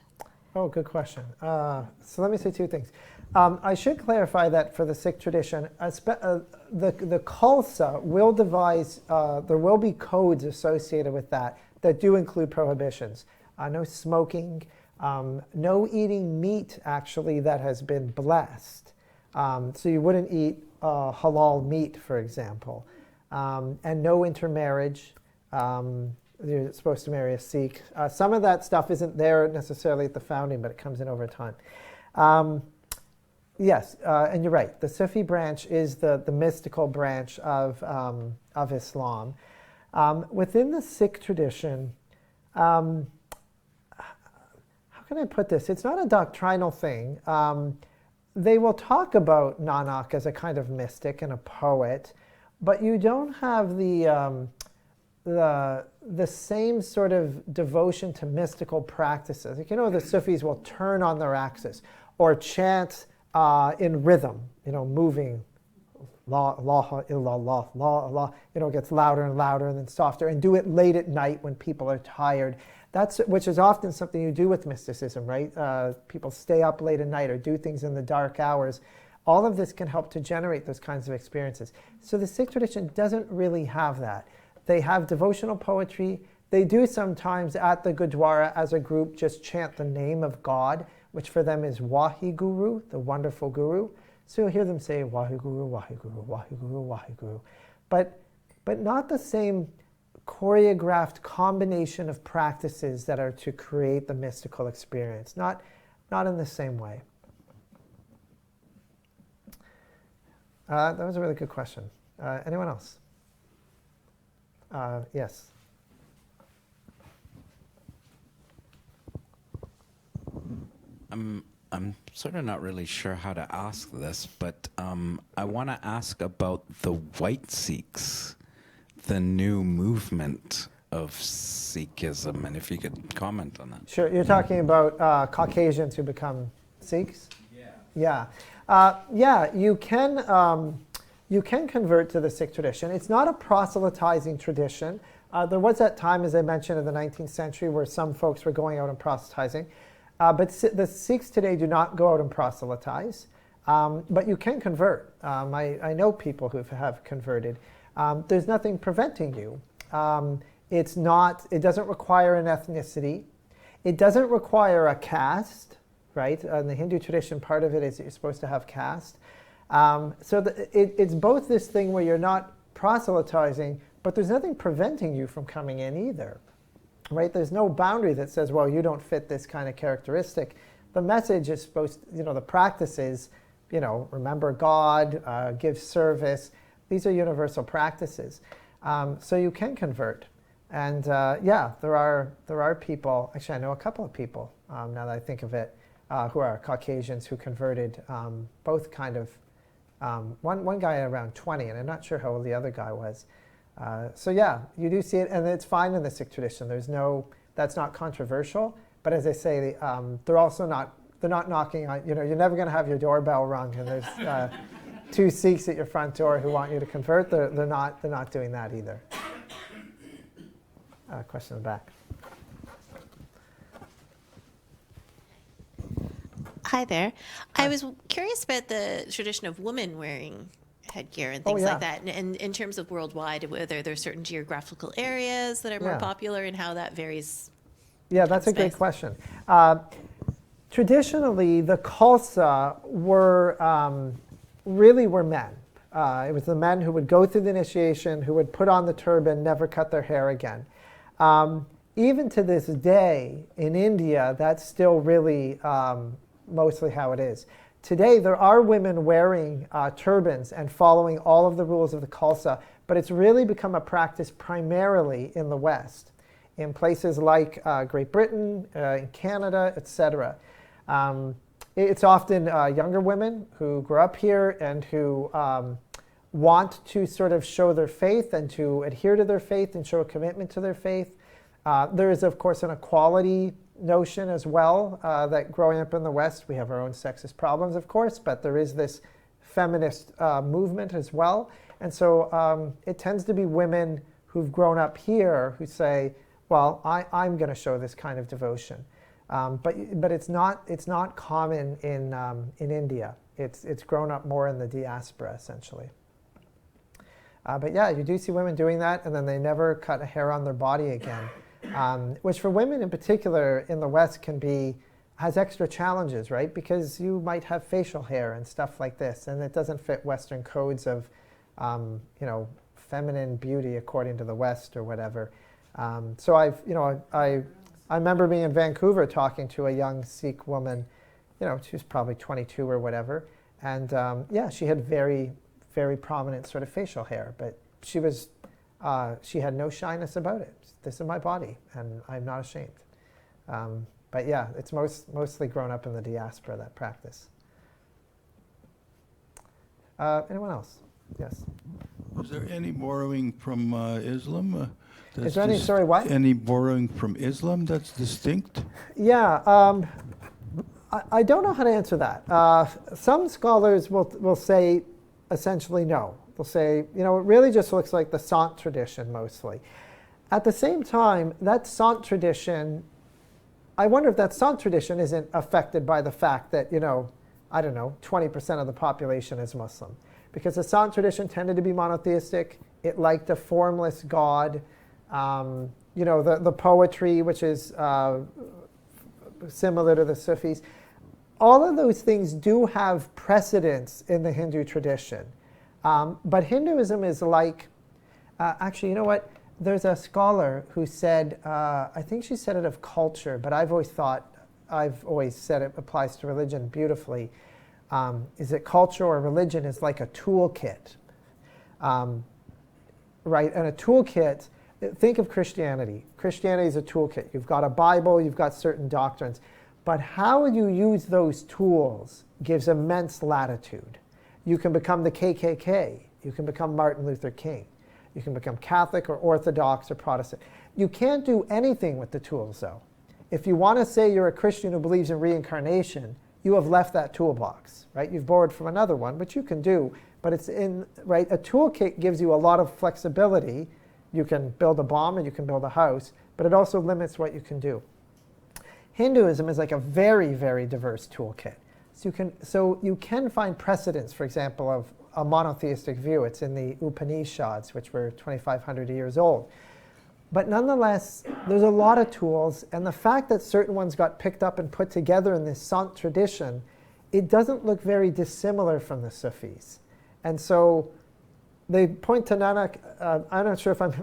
Oh, good question. So let me say two things. I should clarify that for the Sikh tradition, the Khalsa will devise, there will be codes associated with that do include prohibitions. No smoking, no eating meat actually that has been blessed. So you wouldn't eat halal meat, for example. And no intermarriage. You're supposed to marry a Sikh. Some of that stuff isn't there necessarily at the founding, but it comes in over time. Yes, and you're right. The Sufi branch is the mystical branch of Islam. Within the Sikh tradition, how can I put this? It's not a doctrinal thing. They will talk about Nanak as a kind of mystic and a poet, but you don't have the same sort of devotion to mystical practices. Like, the Sufis will turn on their axis or chant in rhythm, moving La ilaha illallah, la Allah, it gets louder and louder and then softer, and do it late at night when people are tired. Which is often something you do with mysticism, right? People stay up late at night or do things in the dark hours. All of this can help to generate those kinds of experiences. So the Sikh tradition doesn't really have that. They have devotional poetry. They do sometimes at the Gurdwara as a group just chant the name of God, which for them is Wahiguru, the wonderful Guru. So you'll hear them say Wahiguru, Wahiguru, Wahiguru, Wahiguru. But not the same choreographed combination of practices that are to create the mystical experience. Not in the same way. That was a really good question. Anyone else? Yes. I'm sort of not really sure how to ask this, but I want to ask about the white Sikhs, the new movement of Sikhism, and if you could comment on that. Sure. You're talking about Caucasians who become Sikhs? Yeah. Yeah, you can convert to the Sikh tradition. It's not a proselytizing tradition. There was that time, as I mentioned, in the 19th century where some folks were going out and proselytizing. But the Sikhs today do not go out and proselytize. But you can convert. I know people who have converted. There's nothing preventing you. It doesn't require an ethnicity. It doesn't require a caste, right? In the Hindu tradition, part of it is that you're supposed to have caste. It's both this thing where you're not proselytizing, but there's nothing preventing you from coming in either, right? There's no boundary that says, well, you don't fit this kind of characteristic. The message is supposed to, the practice is, remember God, give service. These are universal practices. So you can convert. And yeah, there are people, actually I know a couple of people, now that I think of it, who are Caucasians who converted, both kind of, one guy around 20, and I'm not sure how old the other guy was. So yeah, you do see it, and it's fine in the Sikh tradition. That's not controversial, but as I say, they're not knocking on, you're never going to have your doorbell rung and there's 2 Sikhs at your front door who want you to convert. They're not doing that either. Question in the back. Hi there. I was curious about the tradition of women wearing headgear and things like that. And in terms of worldwide, whether there are certain geographical areas that are more popular and how that varies. Yeah, that's a great question. Traditionally, the Khalsa were men. It was the men who would go through the initiation, who would put on the turban, never cut their hair again. Even to this day, in India, that's still really mostly how it is. Today, there are women wearing turbans and following all of the rules of the Khalsa, but it's really become a practice primarily in the West, in places like Great Britain, in Canada, etc. It's often younger women who grew up here and who want to sort of show their faith and to adhere to their faith and show a commitment to their faith. There is, of course, an equality notion as well, that growing up in the West, we have our own sexist problems, of course, but there is this feminist movement as well. And so it tends to be women who've grown up here who say, well, I'm going to show this kind of devotion. But it's not common in India. It's grown up more in the diaspora, essentially. But yeah, you do see women doing that, and then they never cut a hair on their body again. Which for women in particular in the West has extra challenges, right? Because you might have facial hair and stuff like this, and it doesn't fit Western codes of, feminine beauty according to the West or whatever. So I remember being in Vancouver talking to a young Sikh woman, she was probably 22 or whatever, and yeah, she had very, very prominent sort of facial hair, but she had no shyness about it. This is my body, and I'm not ashamed. But yeah, it's mostly grown up in the diaspora, that practice. Anyone else? Yes. Was there any borrowing from Islam? Is there any, sorry, what? Any borrowing from Islam that's distinct? Yeah, I don't know how to answer that. Some scholars will say essentially no. They'll say, it really just looks like the Sant tradition mostly. At the same time, that Sant tradition, I wonder if that Sant tradition isn't affected by the fact that, 20% of the population is Muslim. Because the Sant tradition tended to be monotheistic. It liked a formless God. The poetry, which is similar to the Sufis. All of those things do have precedence in the Hindu tradition. But Hinduism is like, actually, you know what? There's a scholar who said, I think she said it of culture, but I've always said it applies to religion beautifully, is that culture or religion is like a toolkit. Right? And a toolkit, think of Christianity. Christianity is a toolkit. You've got a Bible, you've got certain doctrines. But how you use those tools gives immense latitude. You can become the KKK. You can become Martin Luther King. You can become Catholic or Orthodox or Protestant. You can't do anything with the tools, though. If you want to say you're a Christian who believes in reincarnation, you have left that toolbox, right? You've borrowed from another one, which you can do, but it's right? A toolkit gives you a lot of flexibility. You can build a bomb and you can build a house, but it also limits what you can do. Hinduism is like a very, very diverse toolkit. So you can find precedents, for example, of a monotheistic view. It's in the Upanishads, which were 2,500 years old. But nonetheless, there's a lot of tools, and the fact that certain ones got picked up and put together in this Sant tradition, it doesn't look very dissimilar from the Sufis. And so they point to Nanak, I'm not sure if I'm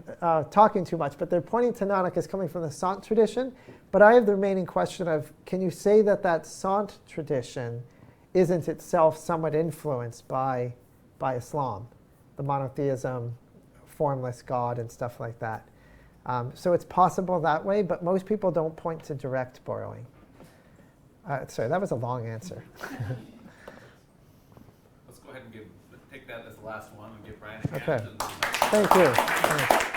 talking too much, but they're pointing to Nanak as coming from the Sant tradition. But I have the remaining question of, can you say that that Sant tradition isn't itself somewhat influenced by Islam, the monotheism, formless God, and stuff like that? So it's possible that way, but most people don't point to direct borrowing. Sorry, that was a long answer. Let's go ahead and take that as the last one and give Brian a hand. Okay. Thank you.